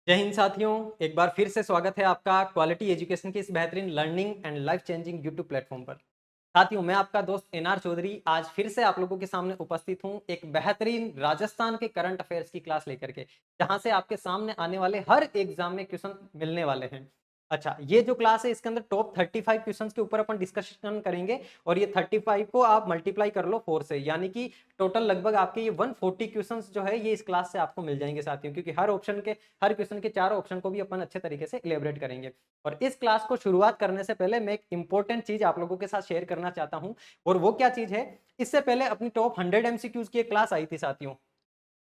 जय हिंद साथियों। एक बार फिर से स्वागत है आपका क्वालिटी एजुकेशन की इस बेहतरीन learning and life changing YouTube platform पर। साथियों, मैं आपका दोस्त एनआर चौधरी आज फिर से आप लोगों के सामने उपस्थित हूं एक बेहतरीन राजस्थान के करंट अफेयर्स की क्लास लेकर के, जहां से आपके सामने आने वाले हर एग्जाम में क्वेश्चन मिलने वाले हैं। अच्छा, ये जो क्लास है इसके अंदर टॉप 35 क्वेश्चंस के ऊपर अपन डिस्कशन करेंगे और ये 35 को आप मल्टीप्लाई कर लो 4 से, यानी कि टोटल लगभग आपके ये 140 क्वेश्चंस जो है ये इस क्लास से आपको मिल जाएंगे साथियों, क्योंकि हर क्वेश्चन के चारों ऑप्शन को भी अपन अच्छे तरीके से इलेबरेट करेंगे। और इस क्लास को शुरुआत करने से पहले मैं एक इंपॉर्टेंट चीज आप लोगों के साथ शेयर करना चाहता हूं। और वो क्या चीज है, इससे पहले अपनी टॉप 100 एमसीक्यूज की एक क्लास आई थी साथियों,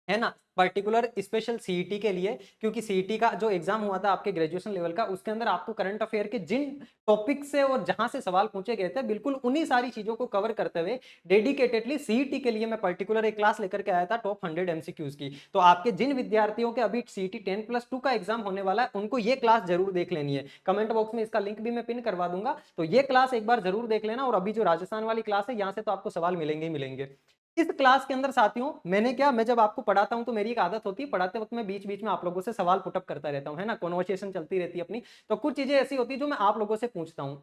है ना, पर्टिकुलर स्पेशल सीईटी के लिए, क्योंकि सीईटी का जो एग्जाम हुआ था आपके ग्रेजुएशन लेवल का, उसके अंदर आपको करंट अफेयर के जिन टॉपिक से और जहां से सवाल पूछे गए थे, बिल्कुल उन्हीं सारी चीजों को कवर करते हुए डेडिकेटेडली सीईटी के लिए मैं पर्टिकुलर एक क्लास लेकर के आया था टॉप 100 एमसीक्यूज की। तो आपके जिन विद्यार्थियों के अभी सीईटी 10+2 का एग्जाम होने वाला है, उनको ये क्लास जरूर देख लेनी है। कमेंट बॉक्स में इसका लिंक भी मैं पिन करवा दूंगा, तो ये क्लास एक बार जरूर देख लेना। और अभी जो राजस्थान वाली क्लास है, यहां से तो आपको सवाल मिलेंगे ही मिलेंगे। इस क्लास के अंदर साथियों मैं जब आपको पढ़ाता हूं तो मेरी एक आदत होती है, पढ़ाते वक्त मैं बीच बीच में आप लोगों से सवाल पुटअप करता रहता हूं, है ना, कॉन्वर्सेशन चलती रहती है अपनी। तो कुछ चीजें ऐसी होती है जो मैं आप लोगों से पूछता हूं,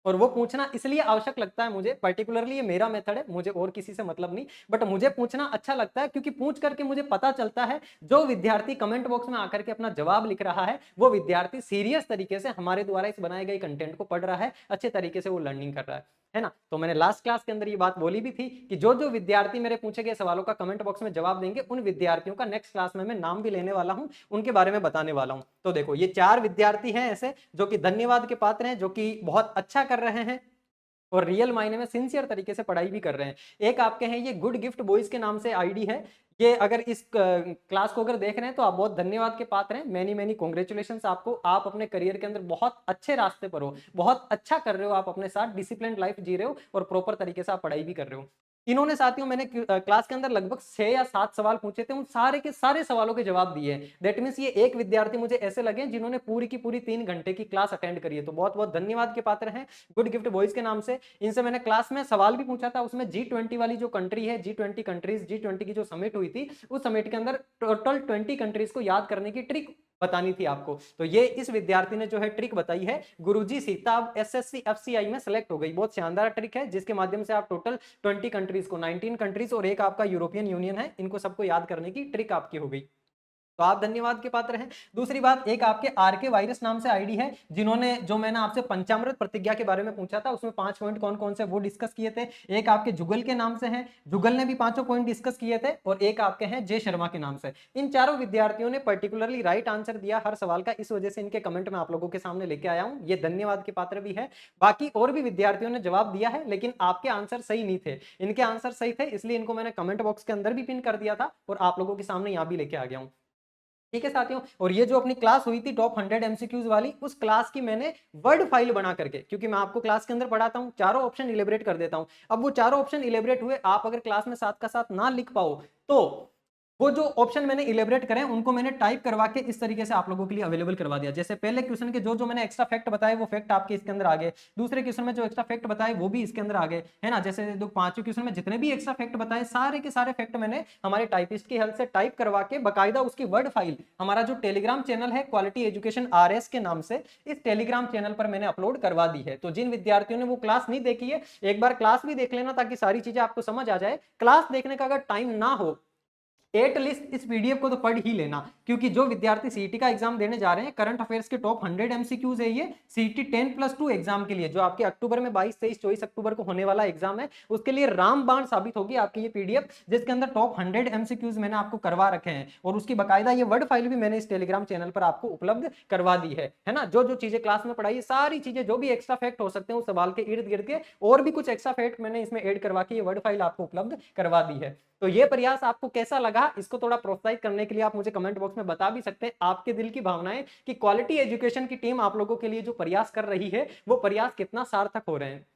और वो पूछना इसलिए आवश्यक लगता है मुझे, पर्टिकुलरली ये मेरा मेथड है, मुझे और किसी से मतलब नहीं, बट मुझे पूछना अच्छा लगता है, क्योंकि पूछ करके मुझे पता चलता है जो विद्यार्थी कमेंट बॉक्स में आकर के अपना जवाब लिख रहा है, वो विद्यार्थी सीरियस तरीके से हमारे द्वारा इस बनाए गए कंटेंट को पढ़ रहा है, अच्छे तरीके से वो लर्निंग कर रहा है ना। तो मैंने लास्ट क्लास के अंदर ये बात बोली भी थी कि जो जो विद्यार्थी मेरे पूछे गए सवालों का कमेंट बॉक्स में जवाब देंगे, उन विद्यार्थियों का नेक्स्ट क्लास में मैं नाम भी लेने वाला हूं, उनके बारे में बताने वाला हूं। तो देखो, ये 4 विद्यार्थी हैं ऐसे जो कि धन्यवाद के पात्र हैं, जो कि बहुत अच्छा कर रहे हैं और रियल मायने में सिंसियर तरीके से पढ़ाई भी कर रहे हैं। एक आपके हैं, ये गुड गिफ्ट बॉयज के नाम से आईडी है। ये अगर इस क्लास को अगर देख रहे हैं तो आप बहुत धन्यवाद के पात्र हैं। मैनी मैनी कॉन्ग्रेचुलेशन आपको, आप अपने करियर के अंदर बहुत अच्छे रास्ते पर हो, बहुत अच्छा कर रहे हो, आप अपने साथ डिसिप्लिन लाइफ जी रहे हो और प्रॉपर तरीके से आप पढ़ाई भी कर रहे हो। इन्होंने साथियों, मैंने क्लास के अंदर लगभग 6 या 7 सवाल पूछे थे, उन सारे के सारे सवालों के जवाब दिए। दैट मींस ये एक विद्यार्थी मुझे ऐसे लगे जिन्होंने पूरी की पूरी 3 घंटे की क्लास अटेंड करी है। तो बहुत बहुत धन्यवाद के पात्र हैं गुड गिफ्ट बॉयज के नाम से। इनसे मैंने क्लास में सवाल भी पूछा था, उसमें G20 वाली जो कंट्री है, G20 कंट्रीज, G20 की जो समिट हुई थी, उस समिट के अंदर टोटल 20 कंट्रीज को याद करने की ट्रिक बतानी थी आपको। तो ये इस विद्यार्थी ने जो है ट्रिक बताई है, गुरुजी सीता एसएससी एफसीआई में सेलेक्ट हो गई। बहुत शानदार ट्रिक है, जिसके माध्यम से आप टोटल 20 कंट्रीज को, 19 कंट्रीज और एक आपका यूरोपियन यूनियन है, इनको सबको याद करने की ट्रिक आपकी हो गई। तो आप धन्यवाद के पात्र हैं। दूसरी बात, एक आपके आरके वायरस नाम से आईडी है, जिन्होंने, जो मैंने आपसे पंचामृत प्रतिज्ञा के बारे में पूछा था, उसमें 5 पॉइंट कौन कौन से वो डिस्कस किए थे। एक आपके जुगल के नाम से हैं, जुगल ने भी पांचों पॉइंट डिस्कस किए थे। और एक आपके हैं जय शर्मा के नाम से। इन चारों विद्यार्थियों ने पर्टिकुलरली राइट आंसर दिया हर सवाल का, इस वजह से इनके कमेंट में आप लोगों के सामने लेके आया हूं। ये धन्यवाद के पात्र भी है। बाकी और भी विद्यार्थियों ने जवाब दिया है, लेकिन आपके आंसर सही नहीं थे, इनके आंसर सही थे, इसलिए इनको मैंने कमेंट बॉक्स के अंदर भी पिन कर दिया था और आप लोगों के सामने यहां भी लेके आ गया हूं। ठीक है साथियों, और ये जो अपनी क्लास हुई थी टॉप 100 एमसीक्यूज वाली, उस क्लास की मैंने वर्ड फाइल बना करके, क्योंकि मैं आपको क्लास के अंदर पढ़ाता हूं, चारों ऑप्शन इलेबरेट कर देता हूं। अब वो चारों ऑप्शन इलेबरेट हुए, आप अगर क्लास में साथ का साथ ना लिख पाओ, तो वो जो ऑप्शन मैंने इलेबरेट करे उनको मैंने टाइप करवा के इस तरीके से आप लोगों के लिए अवेलेबल करवा दिया। जैसे पहले क्वेश्चन के जो जो मैंने एक्स्ट्रा फैक्ट बताए, वो फैक्ट आपके इसके अंदर आ गए। दूसरे क्वेश्चन में जो एक्स्ट्रा फैक्ट बताए वो भी इसके अंदर आ गए, है ना। जैसे दो पांचवें क्वेश्चन में जितने भी एक्स्ट्रा फैक्ट बताए, सारे के सारे फैक्ट मैंने हमारे टाइपिस्ट की हेल्प से टाइप करवा के बकायदा उसकी वर्ड फाइल हमारा जो टेलीग्राम चैनल है क्वालिटी एजुकेशन RS के नाम से, इस टेलीग्राम चैनल पर मैंने अपलोड करवा दी है। तो जिन विद्यार्थियों ने वो क्लास नहीं देखी है, एक बार क्लास भी देख लेना, ताकि सारी चीजें आपको समझ आ जाए। क्लास देखने का अगर टाइम ना हो, एटलीस्ट इस पीडीएफ को तो पढ़ ही लेना, क्योंकि जो विद्यार्थी सीईटी का एग्जाम देने जा रहे हैं, करंट अफेयर्स के टॉप 100 एमसीक्यूज है ये सीईटी 10+2 एग्जाम के लिए, जो आपके अक्टूबर में 22, 23, 24 अक्टूबर को होने वाला एग्जाम है, उसके लिए रामबाण साबित होगी आपकी ये पीडीएफ, जिसके अंदर टॉप 100 एमसीक्यूज मैंने आपको करवा रखे हैं। और उसकी बकायदा ये वर्ड फाइल भी मैंने इस टेलीग्राम चैनल पर आपको उपलब्ध करवा दी है ना। जो जो चीजें क्लास में पढ़ाई, सारी चीजें, जो भी एक्स्ट्रा फैक्ट हो सकते हैं उस सवाल के इर्द गिर्द के, और भी कुछ एक्स्ट्रा फैक्ट मैंने इसमें ऐड करवा के ये वर्ड फाइल आपको उपलब्ध करवा दी है। तो ये प्रयास आपको कैसा लगा, इसको थोड़ा प्रोत्साहित करने के लिए आप मुझे कमेंट बॉक्स में बता भी सकते हैं आपके दिल की भावनाएं, कि क्वालिटी एजुकेशन की टीम आप लोगों के लिए जो प्रयास कर रही है, वो प्रयास कितना सार्थक हो रहे हैं।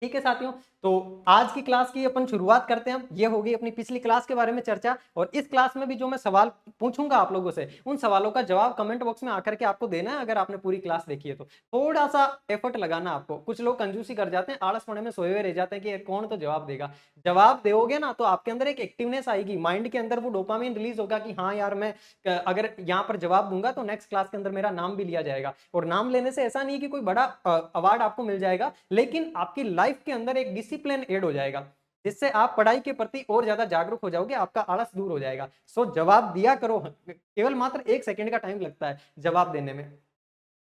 ठीक है साथियों, तो आज की क्लास की अपन शुरुआत करते हैं। ये हो गई अपनी पिछली क्लास के बारे में चर्चा, और इस क्लास में भी जो मैं सवाल पूछूंगा आप लोगों से, उन सवालों का जवाब कमेंट बॉक्स में आकर के आपको देना है। अगर आपने पूरी क्लास देखी है तो थोड़ा सा एफर्ट लगाना आपको। कुछ लोग कंजूसी कर जाते हैं, आलस पड़े में सोए हुए रह जाते हैं कि कौन तो जवाब देगा। जवाब दोगे ना तो आपके अंदर एक एक्टिवनेस आएगी, माइंड के अंदर वो डोपामिन रिलीज होगा कि हाँ यार, मैं अगर यहाँ पर जवाब दूंगा तो नेक्स्ट क्लास के अंदर मेरा नाम भी लिया जाएगा। और नाम लेने से ऐसा नहीं है कि कोई बड़ा अवार्ड आपको मिल जाएगा, लेकिन आपकी लाइफ के अंदर एक डिसिप्लिन ऐड हो जाएगा, जिससे आप पढ़ाई के प्रति और ज्यादा जागरूक हो जाओगे, आपका आलस दूर हो जाएगा। सो जवाब दिया करो, केवल मात्र 1 सेकंड का टाइम लगता है जवाब देने में।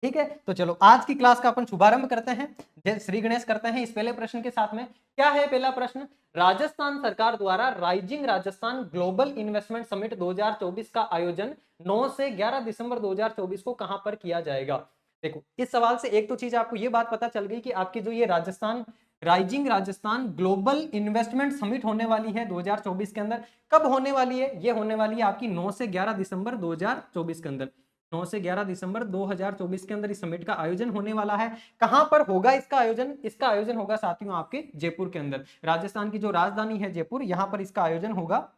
ठीक है, तो चलो आज की क्लास का अपन शुभारंभ करते हैं। जय श्री गणेश करते हैं इस पहले प्रश्न के साथ में। क्या है पहला प्रश्न? राजस्थान सरकार द्वारा rising Rajasthan global investment summit 2024 का आयोजन 9 से 11 दिसंबर 2024 को कहां पर किया जाएगा? देखो, इस सवाल से एक तो चीज आपको ये बात पता चल गई कि आपकी जो ये Rajasthan rising Rajasthan global investment summit होने वाली है 2024 के अंदर। कब होने वाली है? ये होने वाली है आपकी 9 से 11 दिसंबर 2024 के अंदर। 9 से 11 दिसंबर 2024 के अंदर इस समिट का आयोजन होने वाला है। कहां पर होगा इसका आयोजन? इसका आयोजन होगा साथियों आपके जयपुर के अंदर। राजस्थान की जो राजधानी है जयपुर, यहां पर इसका आयोजन होगा।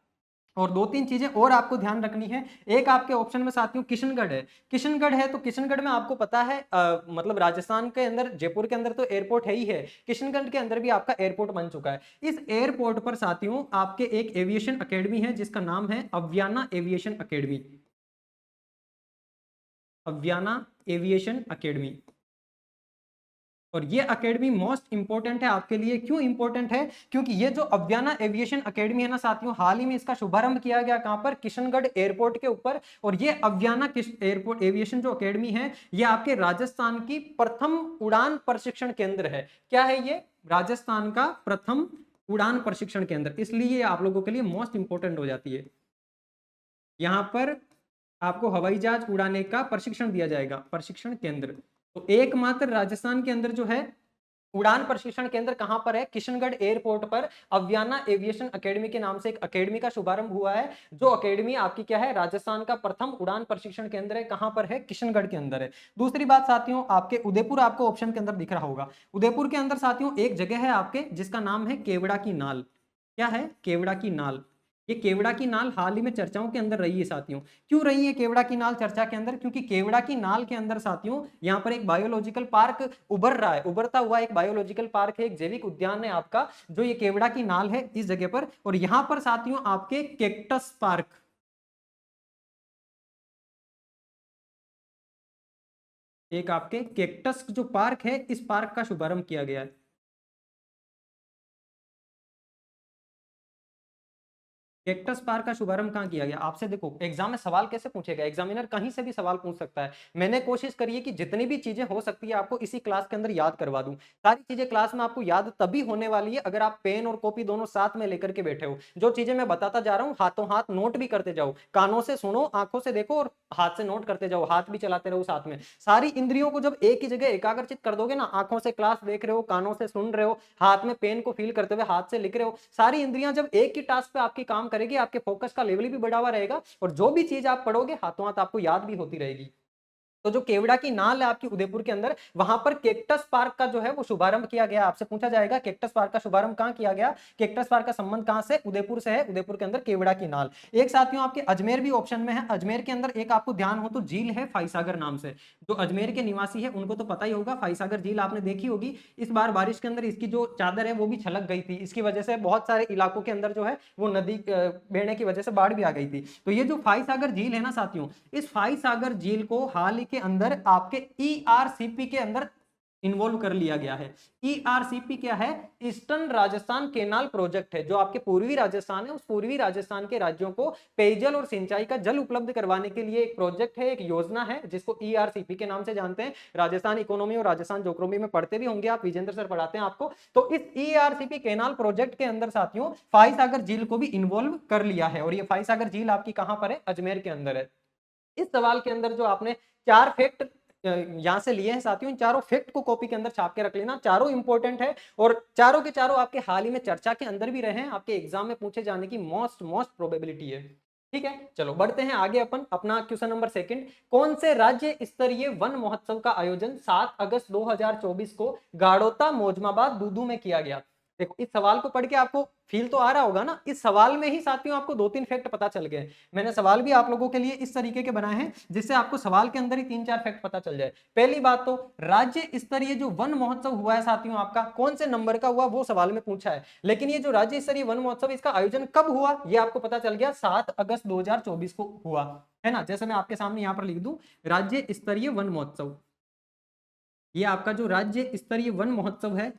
और 2-3 चीजें और आपको ध्यान रखनी है। एक आपके ऑप्शन में साथियों किशनगढ़ है। किशनगढ़ है तो किशनगढ़ में आपको पता है मतलब राजस्थान के अंदर जयपुर के अंदर तो एयरपोर्ट है ही है, किशनगढ़ के अंदर भी आपका एयरपोर्ट बन चुका है। इस एयरपोर्ट पर साथियों आपके एक एविएशन अकेडमी है जिसका नाम है Avyana aviation academy. Avyana aviation academy. और ये अकेडमी मोस्ट इंपोर्टेंट है आपके लिए। क्यों इंपोर्टेंट है? क्योंकि ये जो अव्याना एविएशन अकेडमी है ना साथियों, हाल ही में इसका शुभारंभ किया गया। कहां पर? किशनगढ़ एयरपोर्ट के ऊपर। और ये अव्याना एयरपोर्ट एविएशन जो अकेडमी है, ये आपके राजस्थान की प्रथम उड़ान प्रशिक्षण केंद्र है। क्या है ये? राजस्थान का प्रथम उड़ान प्रशिक्षण केंद्र, इसलिए आप लोगों के लिए मोस्ट इंपोर्टेंट हो जाती है। यहां पर आपको हवाई जहाज उड़ाने का प्रशिक्षण दिया जाएगा, प्रशिक्षण केंद्र। तो एकमात्र राजस्थान के अंदर जो है उड़ान प्रशिक्षण केंद्र कहां पर है? किशनगढ़ एयरपोर्ट पर अव्याना एविएशन अकेडमी के नाम से एक अकेडमी का शुभारंभ हुआ है। जो अकेडमी आपकी क्या है? राजस्थान का प्रथम उड़ान प्रशिक्षण केंद्र है। कहां पर है? किशनगढ़ के अंदर है। दूसरी बात साथियों, आपके उदयपुर आपको ऑप्शन के अंदर दिख रहा होगा। उदयपुर के अंदर साथियों एक जगह है आपके जिसका नाम है केवड़ा की नाल। क्या है? केवड़ा की नाल। ये केवड़ा की नाल हाल ही में चर्चाओं के अंदर रही है साथियों। क्यों रही है केवड़ा की नाल चर्चा के अंदर? क्योंकि केवड़ा की नाल के अंदर साथियों यहाँ पर एक बायोलॉजिकल पार्क उभर रहा है, उभरता हुआ एक बायोलॉजिकल पार्क है, एक जैविक उद्यान है आपका, जो ये केवड़ा की नाल है इस जगह पर। और यहाँ पर साथियों आपके केक्टस पार्क, एक आपके केक्टस जो पार्क है, इस पार्क का शुभारंभ किया गया है। कैक्टस पार्क का शुभारंभ कहाँ किया गया? आपसे देखो एग्जाम में सवाल कैसे पूछेगा, एग्जामिनर कहीं से भी सवाल पूछ सकता है। मैंने कोशिश करी है कि जितनी भी चीजें हो सकती है आपको इसी क्लास के अंदर याद करवा दूं। सारी चीजें क्लास में आपको याद तभी होने वाली है अगर आप पेन और कॉपी दोनों साथ में लेकर के बैठे हो। जो चीजें मैं बताता जा रहा हूँ हाथों हाथ नोट भी करते जाओ, कानों से सुनो, आंखों से देखो और हाथ से नोट करते जाओ, हाथ भी चलाते रहो साथ में। सारी इंद्रियों को जब एक ही जगह एकाग्रचित कर दोगे ना, आंखों से क्लास देख रहे हो, कानों से सुन रहे हो, हाथ में पेन को फील करते हुए हाथ से लिख रहे हो, सारी इंद्रियां जब एक ही टास्क पे आपकी काम करेगी, आपके फोकस का लेवल भी बढ़ावा रहेगा और जो भी चीज आप पढ़ोगे हाथों हाथ आपको याद भी होती रहेगी। तो जो केवड़ा की नाल है आपकी उदयपुर के अंदर, वहां पर केक्टस पार्क का जो है वो शुभारंभ किया गया। आपसे पूछा जाएगा केक्टस पार्क का शुभारंभ कहां किया गया? केक्टस पार्क का संबंध कहां से? उदयपुर से है। उदयपुर के अंदर केवड़ा की नाल। एक साथियों आपके अजमेर भी ऑप्शन में है। अजमेर के अंदर एक आपको ध्यान हो तो झील है फाइसागर नाम से। जो अजमेर के निवासी है उनको तो पता ही होगा, फाइसागर झील आपने देखी होगी। इस बार बारिश के अंदर इसकी जो चादर है वो भी छलक गई थी, इसकी वजह से बहुत सारे इलाकों के अंदर जो है वो नदी बहने की वजह से बाढ़ भी आ गई थी। तो ये जो फाइसागर झील है ना साथियों, इस फाइसागर झील को हाल ही के अंदर आपके ईआरसीपी के अंदर इन्वॉल्व कर लिया गया है। ईआरसीपी क्या है? ईस्टर्न राजस्थान केनाल प्रोजेक्ट है। जो आपके पूर्वी राजस्थान है, उस पूर्वी राजस्थान के राज्यों को पेयजल और सिंचाई का जल उपलब्ध करवाने के लिए एक प्रोजेक्ट है, एक योजना है, जिसको ईआरसीपी के नाम से जानते हैं। राजस्थान इकोनॉमी और राजस्थान ज्योग्राफी में पढ़ते भी होंगे आप, विजेंद्र सर पढ़ाते हैं आपको। तो इस ईआरसीपी केनाल प्रोजेक्ट के अंदर साथियों फाइसागर झील को भी इन्वॉल्व कर लिया है। और ये फाइसागर झील आपकी कहां पर है? अजमेर के अंदर है। इस सवाल के अंदर जो आपने 4 फैक्ट यहां से लिए हैं साथियों, इन चारों फैक्ट को कॉपी के अंदर छाप के रख लेना। चारों इंपॉर्टेंट है और चारों के चारों आपके हाल ही में चर्चा के अंदर भी रहे हैं, आपके एग्जाम में पूछे जाने की मोस्ट प्रोबेबिलिटी है। ठीक है, चलो बढ़ते हैं आगे अपन अपना क्वेश्चन नंबर सेकंड। कौन से राज्य स्तरीय वन महोत्सव का आयोजन 7 अगस्त 2024 को गाड़ोता मोजमाबाद दूदू में किया गया? देखो इस सवाल को पढ़ के आपको फील तो आ रहा होगा ना, इस सवाल में ही साथियों आपको 2-3 फैक्ट पता चल गए। मैंने सवाल भी आप लोगों के लिए इस तरीके के बनाए हैं जिससे आपको सवाल के अंदर ही 3-4 फैक्ट पता चल जाए। पहली बात तो राज्य स्तरीय जो वन महोत्सव हुआ है साथियों आपका कौन से नंबर का हुआ वो सवाल में पूछा है, लेकिन ये जो राज्य स्तरीय वन महोत्सव इसका आयोजन कब हुआ ये आपको पता चल गया 7 अगस्त 2024 को हुआ है ना। जैसे मैं आपके सामने यहां पर लिख दूं राज्य स्तरीय वन महोत्सव, ये आपका जो राज्य स्तरीय वन महोत्सव है,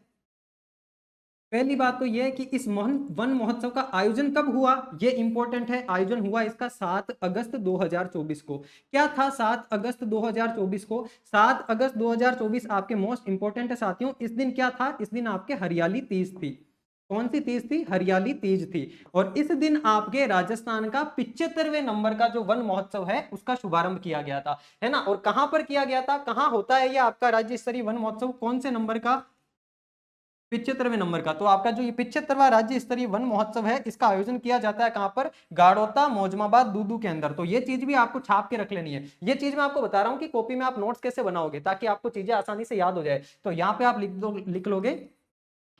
पहली बात तो यह है कि इस वन महोत्सव का आयोजन कब हुआ ये इंपॉर्टेंट है। आयोजन हुआ इसका 7 अगस्त 2024 को। क्या था 7 अगस्त 2024 को? 7 अगस्त 2024 आपके मोस्ट इंपॉर्टेंट है साथियों। इस दिन क्या था? इस दिन आपके हरियाली तीज थी। कौन सी तीज थी? हरियाली तीज थी। और इस दिन आपके राजस्थान का 75वें नंबर का जो वन महोत्सव है उसका शुभारंभ किया गया था, है ना। और कहां पर किया गया था, कहां होता है ये आपका राज्य स्तरीय वन महोत्सव, कौन से नंबर का? 75वें नंबर का। तो आपका जो ये 75वां राज्य स्तरीय वन महोत्सव है इसका आयोजन किया जाता है कहां पर? गाड़ोता मोजमाबाद दूदू के अंदर। तो ये चीज भी आपको छाप के रख लेनी है। ये चीज मैं आपको बता रहा हूं कि कॉपी में आप नोट्स कैसे बनाओगे ताकि आपको चीजें आसानी से याद हो जाए। तो यहाँ पे आप लिख लोगे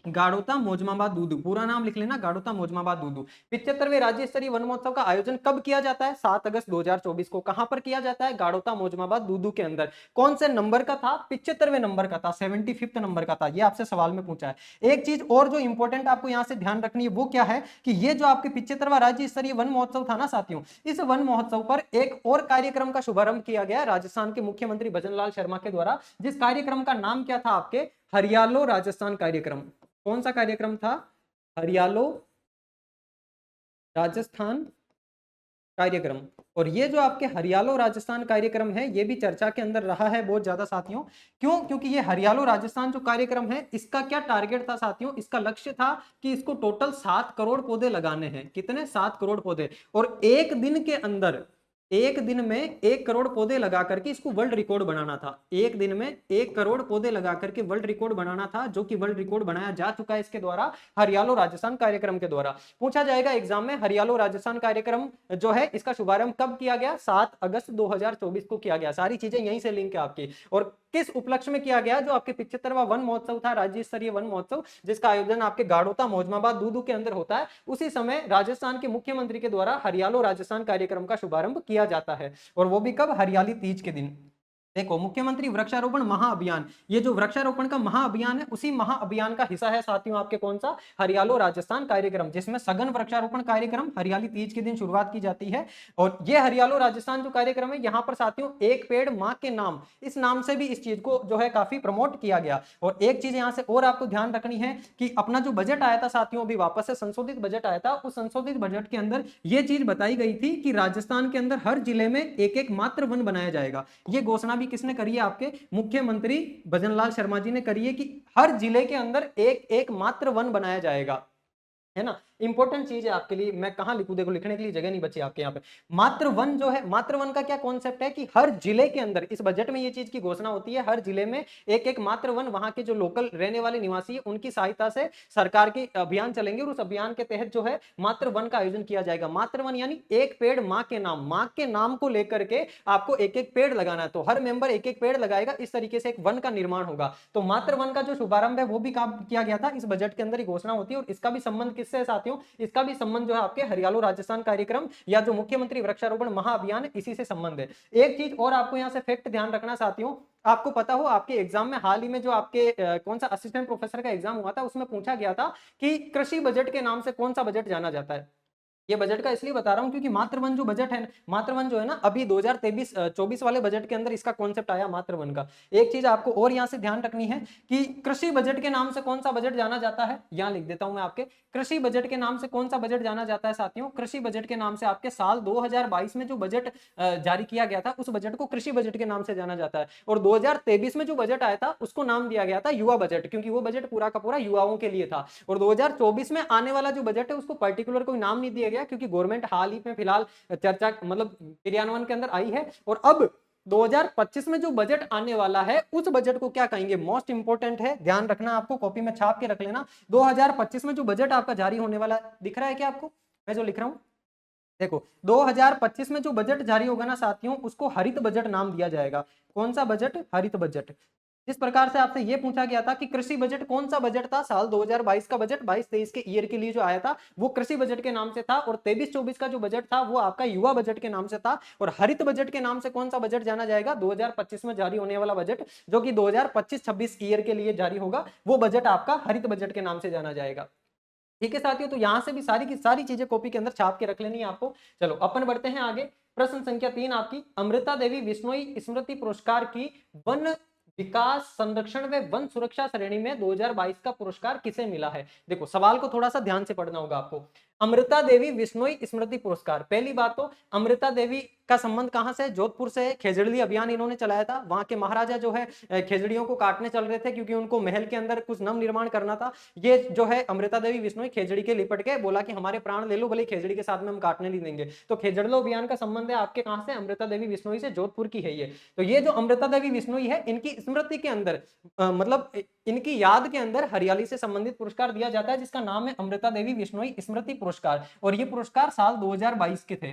गाड़ोता मोजमाबाद दूदू, पूरा नाम लिख लेना गाड़ोता मोजमाबाद दूदू। 75वें राज्य स्तरीय वन महोत्सव का आयोजन कब किया जाता है? 7 अगस्त 2024 को। कहां पर किया जाता है? गाड़ोता मोजमाबाद दूदू के अंदर। कौन से नंबर का था? 75वें नंबर का था, 75th नंबर का था। ये आपसे सवाल में पूछा है। एक चीज और जो इंपॉर्टेंट आपको यहां से ध्यान रखनी है वो क्या है कि ये जो आपके 75वां राज्य स्तरीय वन महोत्सव था ना साथियों, इस वन महोत्सव पर एक और कार्यक्रम का शुभारंभ किया गया राजस्थान के मुख्यमंत्री भजनलाल शर्मा के द्वारा, जिस कार्यक्रम का नाम क्या था आपके? हरियालो राजस्थान कार्यक्रम। कौन सा कार्यक्रम था? हरियालो राजस्थान कार्यक्रम। और ये जो आपके हरियालो राजस्थान कार्यक्रम है ये भी चर्चा के अंदर रहा है बहुत ज्यादा साथियों। क्यों? क्योंकि ये हरियालो राजस्थान जो कार्यक्रम है इसका क्या टारगेट था साथियों? इसका लक्ष्य था कि इसको टोटल 7 करोड़ पौधे लगाने हैं। कितने? 7 करोड़ पौधे। और एक दिन के अंदर, एक दिन में 1 करोड़ पौधे लगा करके इसको वर्ल्ड रिकॉर्ड बनाना था। एक दिन में 1 करोड़ पौधे लगा करके वर्ल्ड रिकॉर्ड बनाना था, जो कि वर्ल्ड रिकॉर्ड बनाया जा चुका है इसके द्वारा, हरियालो राजस्थान कार्यक्रम के द्वारा। पूछा जाएगा एग्जाम में हरियालो राजस्थान कार्यक्रम जो है इसका शुभारंभ कब किया गया? 7 अगस्त 2024 को किया गया। सारी चीजें यहीं से लिंक है आपकी। और किस उपलक्ष्य में किया गया? जो आपके 75वां वन महोत्सव था, राज्य स्तरीय वन महोत्सव, जिसका आयोजन आपके गाड़ोता मोजमाबाद दूदू के अंदर होता है, उसी समय राजस्थान के मुख्यमंत्री के द्वारा हरियालो राजस्थान कार्यक्रम का शुभारंभ किया जाता है। और वो भी कब? हरियाली तीज के दिन। देखो मुख्यमंत्री वृक्षारोपण महाअभियान, ये जो वृक्षारोपण का महाअभियान है उसी महाअभियान का हिस्सा है साथियों आपके कौन सा? हरियालो राजस्थान कार्यक्रम, जिसमें सघन वृक्षारोपण कार्यक्रम हरियाली तीज के दिन शुरुआत की जाती है। और ये हरियालो राजस्थान जो कार्यक्रम है यहाँ पर साथियों एक पेड़ मां के नाम, इस नाम से भी इस चीज को जो है काफी प्रमोट किया गया। और एक चीज यहाँ से और आपको ध्यान रखनी है कि अपना जो बजट आया था साथियों, अभी वापस से संशोधित बजट आया था, उस संशोधित बजट के अंदर यह चीज बताई गई थी कि राजस्थान के अंदर हर जिले में एक एक मात्र वन बनाया जाएगा। ये घोषणा भी किसने करी है? आपके मुख्यमंत्री भजनलाल शर्मा जी ने करी है कि हर जिले के अंदर एक एक मात्र वन बनाया जाएगा, है ना। इंपॉर्टेंट चीज है आपके लिए। मैं कहां लिखूं? देखो लिखने के लिए जगह नहीं बची आपके यहाँ पे। मात्र वन जो है, मात्र वन का क्या कॉन्सेप्ट है कि हर जिले के अंदर, इस बजट में ये चीज की घोषणा होती है, हर जिले में एक एक मात्र वन, वहां के जो लोकल रहने वाले निवासी है उनकी सहायता से सरकार के अभियान चलेंगे और उस अभियान के तहत जो है मात्र वन का आयोजन किया जाएगा। मात्र वन यानी एक पेड़ मां के नाम, मां के नाम को लेकर के आपको एक एक पेड़ लगाना है। तो हर मेंबर एक एक पेड़ लगाएगा, इस तरीके से एक वन का निर्माण होगा। तो मात्र वन का जो शुभारंभ है वो भी काम किया गया था, इस बजट के अंदर ही घोषणा होती है। और इसका भी संबंध किससे है साथियों? इसका भी संबंध जो है आपके हरियालो राजस्थान कार्यक्रम या जो मुख्यमंत्री वृक्षारोपण महाअभियान है इसी से संबंध है। एक चीज और आपको यहां से फैक्ट ध्यान रखना साथियों, आपको पता हो आपके एग्जाम में हाल ही में जो आपके कौन सा असिस्टेंट प्रोफेसर का एग्जाम हुआ था उसमें पूछा गया था कि कृषि बजट के नाम से कौन सा बजट जाना जाता है। ये बजट का इसलिए बता रहा हूं क्योंकि मात्र वन जो बजट है, मात्र वन जो है ना, अभी 2023-24 वाले बजट के अंदर इसका कॉन्सेप्ट आया मात्र वन का। एक चीज आपको और यहां से ध्यान रखनी है कि कृषि बजट के नाम से कौन सा बजट जाना जाता है, यहां लिख देता हूं मैं आपके। कृषि बजट के नाम से कौन सा बजट जाना जाता है साथियों? कृषि बजट के नाम से आपके साल 2022 में जो बजट जारी किया गया था उस बजट को कृषि बजट के नाम से जाना जाता है। और 2023 में जो बजट आया था उसको नाम दिया गया था युवा बजट, क्योंकि वो बजट पूरा का पूरा युवाओं के लिए था। और 2024 में आने वाला जो बजट है उसको पर्टिकुलर कोई नाम नहीं दिया गया, क्योंकि गवर्नमेंट हाल ही में फिलहाल चर्चा मतलब क्रियान्वयन के अंदर आई है। और अब 2025 में जो बजट आने वाला है उस बजट को क्या कहेंगे? मोस्ट इंपोर्टेंट है, ध्यान रखना, आपको कॉपी में छाप के रख लेना। 2025 में जो बजट आपका जारी होने वाला दिख रहा है क्या आपको, मैं जो लिख रहा हूं? देखो 2025 में जो बजट जारी होगा ना साथियों, उसको हरित बजट नाम दिया जाएगा। कौन सा बजट? हरित बजट। जिस प्रकार से आपसे ये पूछा गया था कि कृषि बजट कौन सा बजट था, साल 2022 का बजट 22-23 के ईयर के लिए जो आया था वो कृषि बजट के नाम से था, और 23-24 का जो बजट था वो आपका युवा बजट के नाम से था। और हरित बजट के नाम से कौन सा बजट जाना जाएगा? 2025 में जारी होने वाला बजट, जो कि 2025-26 ईयर के लिए जारी होगा, वो बजट आपका हरित बजट के नाम से जाना जाएगा। ठीक है साथियों, तो यहां से भी सारी की सारी चीजें कॉपी के अंदर छाप के रख लेनी है आपको। चलो अपन बढ़ते हैं आगे। प्रश्न संख्या 3 आपकी, अमृता देवी बिश्नोई स्मृति पुरस्कार की वन विकास संरक्षण व वन सुरक्षा श्रेणी में 2022 का पुरस्कार किसे मिला है? देखो सवाल को थोड़ा सा ध्यान से पढ़ना होगा आपको। अमृता देवी बिश्नोई स्मृति पुरस्कार, पहली बात तो अमृता देवी का संबंध कहां से है? जोधपुर से है। खेजड़ी अभियान इन्होंने चलाया था। वहां के महाराजा जो है खेजड़ियों को काटने चल रहे थे, क्योंकि उनको महल के अंदर कुछ नव निर्माण करना था। ये जो है अमृता देवी बिश्नोई खेजड़ी के लिपट के बोला कि हमारे प्राण ले लो, भले खेजड़ी के साथ में हम काटने नहीं देंगे। तो खेजड़लो अभियान का संबंध है आपके कहां से? अमृता देवी बिश्नोई से, जोधपुर की है ये। तो ये जो अमृता देवी बिश्नोई है, इनकी स्मृति के अंदर मतलब इनकी याद के अंदर हरियाली से संबंधित पुरस्कार दिया जाता है, जिसका नाम है अमृता देवी बिश्नोई स्मृति पुरस्कार। और ये पुरस्कार साल 2022 के थे,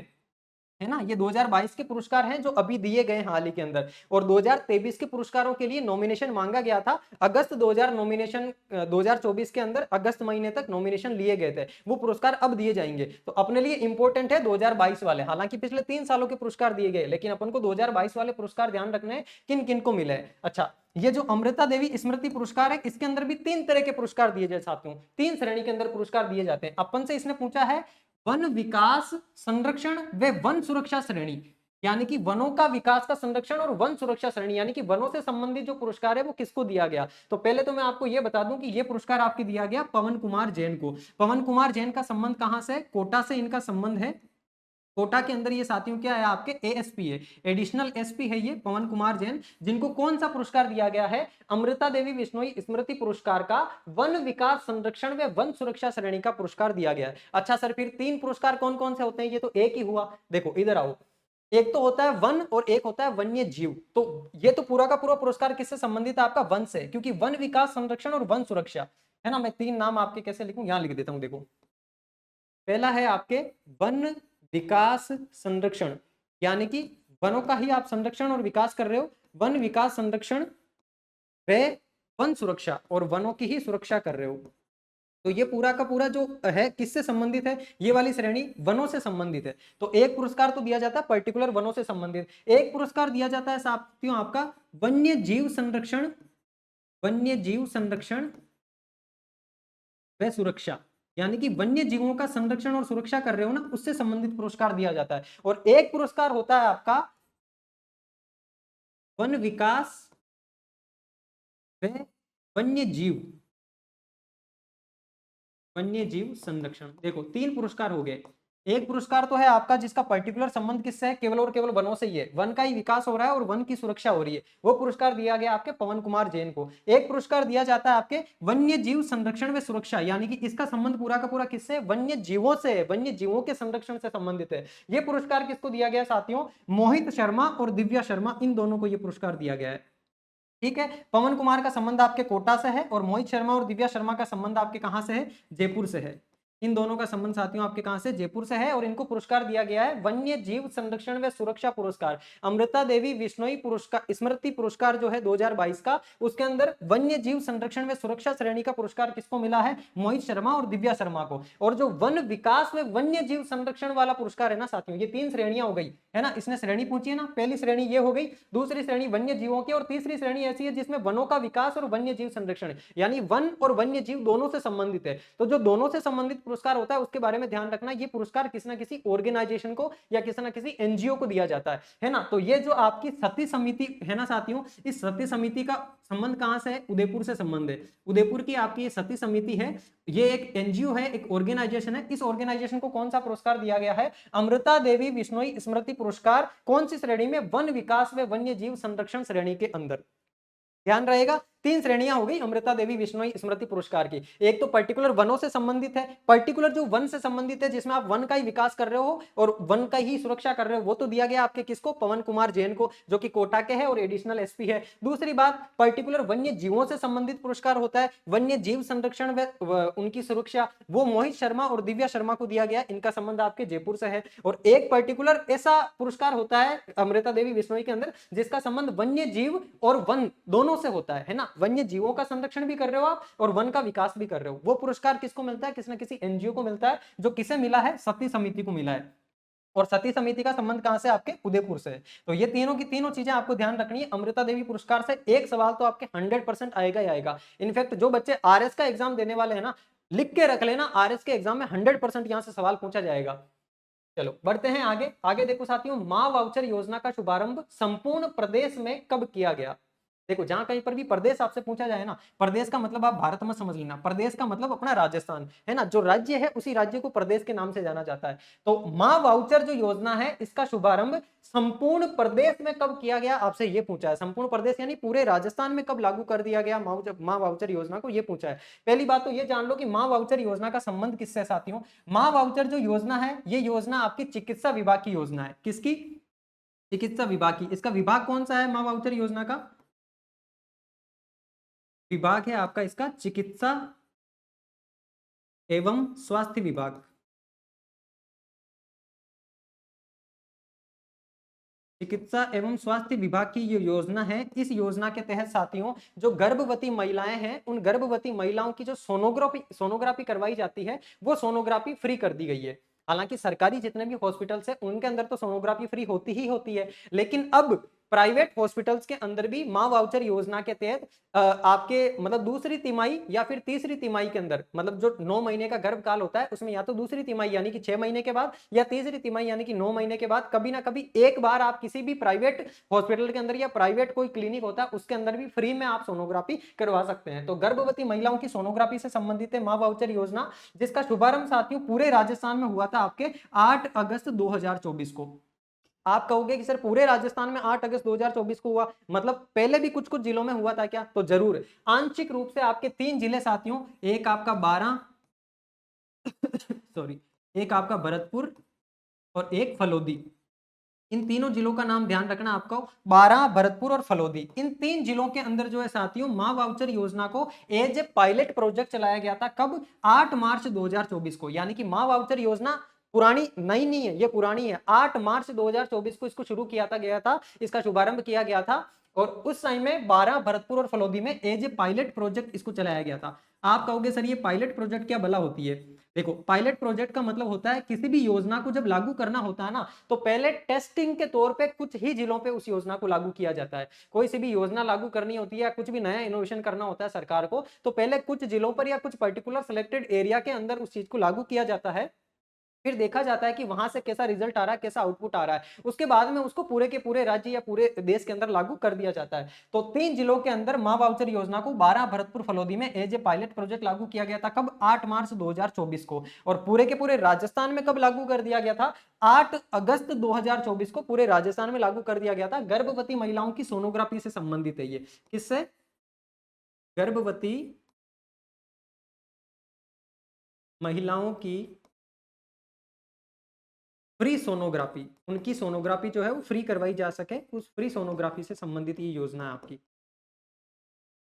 है ना। ये 2022 के पुरस्कार हैं जो अभी दिए गए हाल ही के अंदर। और 2023 के पुरस्कारों के लिए नॉमिनेशन मांगा गया था। अगस्त 2024 के अंदर अगस्त महीने तक नॉमिनेशन लिए गए थे। वो पुरस्कार अब दिए जाएंगे, तो अपने लिए इंपॉर्टेंट है 2022 वाले। हालांकि पिछले 3 सालों के पुरस्कार दिए गए, लेकिन अपन को 2022 वाले पुरस्कार ध्यान रखने हैं किन किन को मिले। अच्छा, ये जो अमृता देवी स्मृति पुरस्कार है, इसके अंदर भी 3 तरह के पुरस्कार दिए जाते साथियों। 3 श्रेणी के अंदर पुरस्कार दिए जाते हैं। अपन से इसने पूछा है वन विकास संरक्षण व वन सुरक्षा श्रेणी, यानी कि वनों का विकास का संरक्षण और वन सुरक्षा श्रेणी, यानी कि वनों से संबंधित जो पुरस्कार है वो किसको दिया गया। तो पहले तो मैं आपको ये बता दूं कि ये पुरस्कार आपके दिया गया पवन कुमार जैन को। पवन कुमार जैन का संबंध कहां से? कोटा से इनका संबंध है। कोटा के अंदर ये साथियों क्या है आपके? एएसपी है, एडिशनल एसपी है ये पवन कुमार जैन, जिनको कौन सा पुरस्कार दिया गया है? अमृता देवी बिश्नोई स्मृति पुरस्कार का वन विकास संरक्षण व वन सुरक्षा श्रेणी का पुरस्कार दिया गया है। अच्छा सर, फिर 3 पुरस्कार कौन कौन से होते हैं? ये तो एक ही हुआ। देखो इधर आओ, एक तो होता है वन और एक होता है वन्य जीव। तो ये तो पूरा का पूरा पुरस्कार किससे संबंधित है? आपका वन से, क्योंकि वन विकास संरक्षण और वन सुरक्षा, है ना। मैं 3 नाम आपके कैसे लिखूं, यहां लिख देता हूं। देखो पहला है आपके वन विकास संरक्षण, यानी कि वनों का ही आप संरक्षण और विकास कर रहे हो। वन विकास संरक्षण व वन सुरक्षा, और वनों की ही सुरक्षा कर रहे हो। तो ये पूरा का पूरा जो है किससे संबंधित है? ये वाली श्रेणी वनों से संबंधित है। तो एक पुरस्कार तो दिया जाता है पर्टिकुलर वनों से संबंधित, एक पुरस्कार दिया जाता है साथियों आपका वन्य जीव संरक्षण, वन्य जीव संरक्षण व सुरक्षा, यानी कि वन्य जीवों का संरक्षण और सुरक्षा कर रहे हो ना, उससे संबंधित पुरस्कार दिया जाता है। और एक पुरस्कार होता है आपका वन विकास व वन्य जीव, वन्य जीव संरक्षण। देखो 3 पुरस्कार हो गए। एक पुरस्कार तो है आपका जिसका पर्टिकुलर संबंध किससे है? केवल और केवल वनों से ही है, वन का ही विकास हो रहा है और वन की सुरक्षा हो रही है। वो पुरस्कार दिया गया आपके पवन कुमार जैन को। एक पुरस्कार दिया जाता है आपके वन्य जीव संरक्षण व सुरक्षा, यानी कि इसका संबंध पूरा का पूरा किससे? वन्य जीवों से, वन्य जीवों के संरक्षण से संबंधित है। ये पुरस्कार किसको दिया गया साथियों? मोहित शर्मा और दिव्या शर्मा, इन दोनों को यह पुरस्कार दिया गया है। ठीक है, पवन कुमार का संबंध आपके कोटा से है, और मोहित शर्मा और दिव्या शर्मा का संबंध आपके कहां से है? जयपुर से है। इन दोनों का संबंध साथियों आपके कहां से? जयपुर से है। और इनको पुरस्कार दिया गया है वन्य जीव संरक्षण व सुरक्षा पुरस्कार। अमृता देवी बिश्नोई पुरस्कार स्मृति पुरस्कार जो है 2022 का, उसके अंदर वन्य जीव संरक्षण व सुरक्षा श्रेणी का पुरस्कार किसको मिला है? मोहित शर्मा और दिव्या शर्मा को। और जो वन विकास व वन्य जीव संरक्षण वाला पुरस्कार है ना साथियों, ये 3 श्रेणियां हो गई, है ना। इसने श्रेणी पूछी है ना, पहली श्रेणी ये हो गई, दूसरी श्रेणी वन्य जीवों की, और तीसरी श्रेणी ऐसी है जिसमें वनों का विकास और वन्य जीव संरक्षण है, यानी वन और वन्य जीव दोनों से संबंधित है। तो जो दोनों से संबंधित पुरस्कार होता है उसके बारे में ध्यान रखना, ये पुरस्कार किसी ना किसी ऑर्गेनाइजेशन को या किसी ना किसी एनजीओ को दिया जाता है ना। तो ये जो आपकी सती समिति है ना साथियों, इस सती समिति का संबंध कहां से है? उदयपुर से संबंध है। उदयपुर की आपकी ये सती समिति है, ये एक एनजीओ है, एक ऑर्गेनाइजेशन है। इस ऑर्गेनाइजेशन को कौन सा पुरस्कार दिया गया है? अमृता देवी बिश्नोई स्मृति पुरस्कार। कौन सी श्रेणी में? वन विकास व वन्य जीव संरक्षण श्रेणी के अंदर। ध्यान रहेगा, तीन श्रेणियां हो गई अमृता देवी बिश्नोई स्मृति पुरस्कार की। एक तो पर्टिकुलर वनों से संबंधित है, पर्टिकुलर जो वन से संबंधित है जिसमें आप वन का ही विकास कर रहे हो और वन का ही सुरक्षा कर रहे हो, वो तो दिया गया आपके किसको, पवन कुमार जैन को, जो कि कोटा के हैं और एडिशनल एसपी है। दूसरी बात, पर्टिकुलर वन्य जीवों से संबंधित पुरस्कार होता है, वन्य जीव संरक्षण व उनकी सुरक्षा, वो मोहित शर्मा और दिव्या शर्मा को दिया गया, इनका संबंध आपके जयपुर से है। और एक पर्टिकुलर ऐसा पुरस्कार होता है अमृता देवी बिश्नोई के अंदर जिसका संबंध वन्य जीव और वन दोनों से होता है ना, वन्य जीवों का संरक्षण भी कर रहे हो आप और वन का विकास भी कर रहे हो। वो पुरस्कार किसको मिलता है, किसी न किसी एनजीओ को मिलता है, जो किसे मिला है, सती समिति को मिला है। और सती समिति का संबंध कहां से, आपके उदयपुर से है। तो ये तीनों की तीनों चीजें आपको ध्यान रखनी है। अमृता देवी पुरस्कार से एक सवाल तो आपके 100% आएगा ही आएगा। इनफैक्ट जो बच्चे आरएस का एग्जाम देने वाले हैं ना, लिख के रख लेना, आरएस के एग्जाम में 100% यहां से सवाल पूछा जाएगा। चलो बढ़ते हैं आगे। आगे देखो साथियों, मां वाउचर योजना का शुभारंभ संपूर्ण प्रदेश में कब किया गया। देखो जहां कहीं पर भी प्रदेश आपसे पूछा जाए ना, प्रदेश का मतलब आप भारत में समझ लेना, प्रदेश का मतलब अपना राजस्थान है ना, जो राज्य है उसी राज्य को प्रदेश के नाम से जाना जाता है। तो मां वाउचर जो योजना है इसका शुभारंभ संपूर्ण प्रदेश में कब किया गया, आपसे ये पूछा है। संपूर्ण प्रदेश यानी पूरे राजस्थान में कब लागू कर दिया गया मां वाउचर योजना को, ये पूछा है। पहली बात तो ये जान लो कि मां वाउचर योजना का संबंध किससे साथियों। मां वाउचर जो योजना है, ये योजना आपकी चिकित्सा विभाग की योजना है। किसकी, चिकित्सा विभाग की। इसका विभाग कौन सा है मां वाउचर योजना का, विभाग है आपका इसका चिकित्सा एवं स्वास्थ्य विभाग। चिकित्सा एवं स्वास्थ्य विभाग की ये योजना है। इस योजना के तहत साथियों जो गर्भवती महिलाएं हैं, उन गर्भवती महिलाओं की जो सोनोग्राफी करवाई जाती है, वो सोनोग्राफी फ्री कर दी गई है। हालांकि सरकारी जितने भी हॉस्पिटल्स हैं उनके अंदर तो सोनोग्राफी फ्री होती ही होती है, लेकिन अब प्राइवेट हॉस्पिटल्स के अंदर भी मां वाउचर योजना के तहत आपके मतलब दूसरी तिमाही या फिर तीसरी तिमाही के अंदर, मतलब जो 9 महीने का गर्भकाल होता है उसमें या तो दूसरी तिमाही यानी कि 6 महीने के बाद या तीसरी तिमाही यानी कि 9 महीने के बाद कभी ना कभी एक बार आप किसी भी प्राइवेट हॉस्पिटल के अंदर या प्राइवेट कोई क्लिनिक होता है उसके अंदर भी फ्री में आप सोनोग्राफी करवा सकते हैं। तो गर्भवती महिलाओं की सोनोग्राफी से संबंधित है मां वाउचर योजना, जिसका शुभारंभ साथियों पूरे राजस्थान में हुआ था आपके 8 अगस्त 2024 को। आप कहोगे कि सर पूरे राजस्थान में 8 अगस्त 2024 को हुआ, मतलब पहले भी कुछ कुछ जिलों में हुआ था क्या, तो जरूर आंशिक रूप से आपके 3 जिले साथियों, एक आपका 12 सॉरी, एक आपका भरतपुर और एक फलोदी। इन तीनों जिलों का नाम ध्यान रखना आपको, 12, भरतपुर और फलोदी। इन 3 जिलों के अंदर जो है साथियों मां वाउचर योजना को एज ए पायलट प्रोजेक्ट चलाया गया था। कब, 8 मार्च 2024 को। यानी कि मां वाउचर योजना पुरानी नई नहीं है, ये पुरानी है। 8 मार्च 2024 को इसको शुरू किया गया था, इसका शुभारंभ किया गया था। और उस टाइम में 12 भरतपुर और फलोदी में एज ए पायलट प्रोजेक्ट इसको चलाया गया था। आप कहोगे सर ये पायलट प्रोजेक्ट क्या भला होती है। देखो पायलट प्रोजेक्ट का मतलब होता है किसी भी योजना को जब लागू करना होता है ना, तो पहले टेस्टिंग के तौर पे कुछ ही जिलों पे उस योजना को लागू किया जाता है। कोई सी भी योजना लागू करनी होती है या कुछ भी नया इनोवेशन करना होता है सरकार को, तो पहले कुछ जिलों पर या कुछ पर्टिकुलर सिलेक्टेड एरिया के अंदर उस चीज को लागू किया जाता है, फिर देखा जाता है कि वहां से कैसा रिजल्ट आ रहा है, कैसा आउटपुट आ रहा है, उसके बाद में उसको पूरे के पूरे राज्य या पूरे देश के अंदर लागू कर दिया जाता है। तो 3 जिलों के अंदर मां वाउचर योजना को 12 भरतपुर फलोदी में एज ए पायलट प्रोजेक्ट लागू किया गया था। कब, 8 मार्च 2024 को। और पूरे के पूरे राजस्थान में कब लागू कर दिया गया था, 8 अगस्त 2024 को पूरे राजस्थान में लागू कर दिया गया था। गर्भवती महिलाओं की सोनोग्राफी से संबंधित है ये। किससे, गर्भवती महिलाओं की फ्री सोनोग्राफी, उनकी सोनोग्राफी जो है वो फ्री करवाई जा सके, उस फ्री सोनोग्राफी से संबंधित ये योजना है आपकी।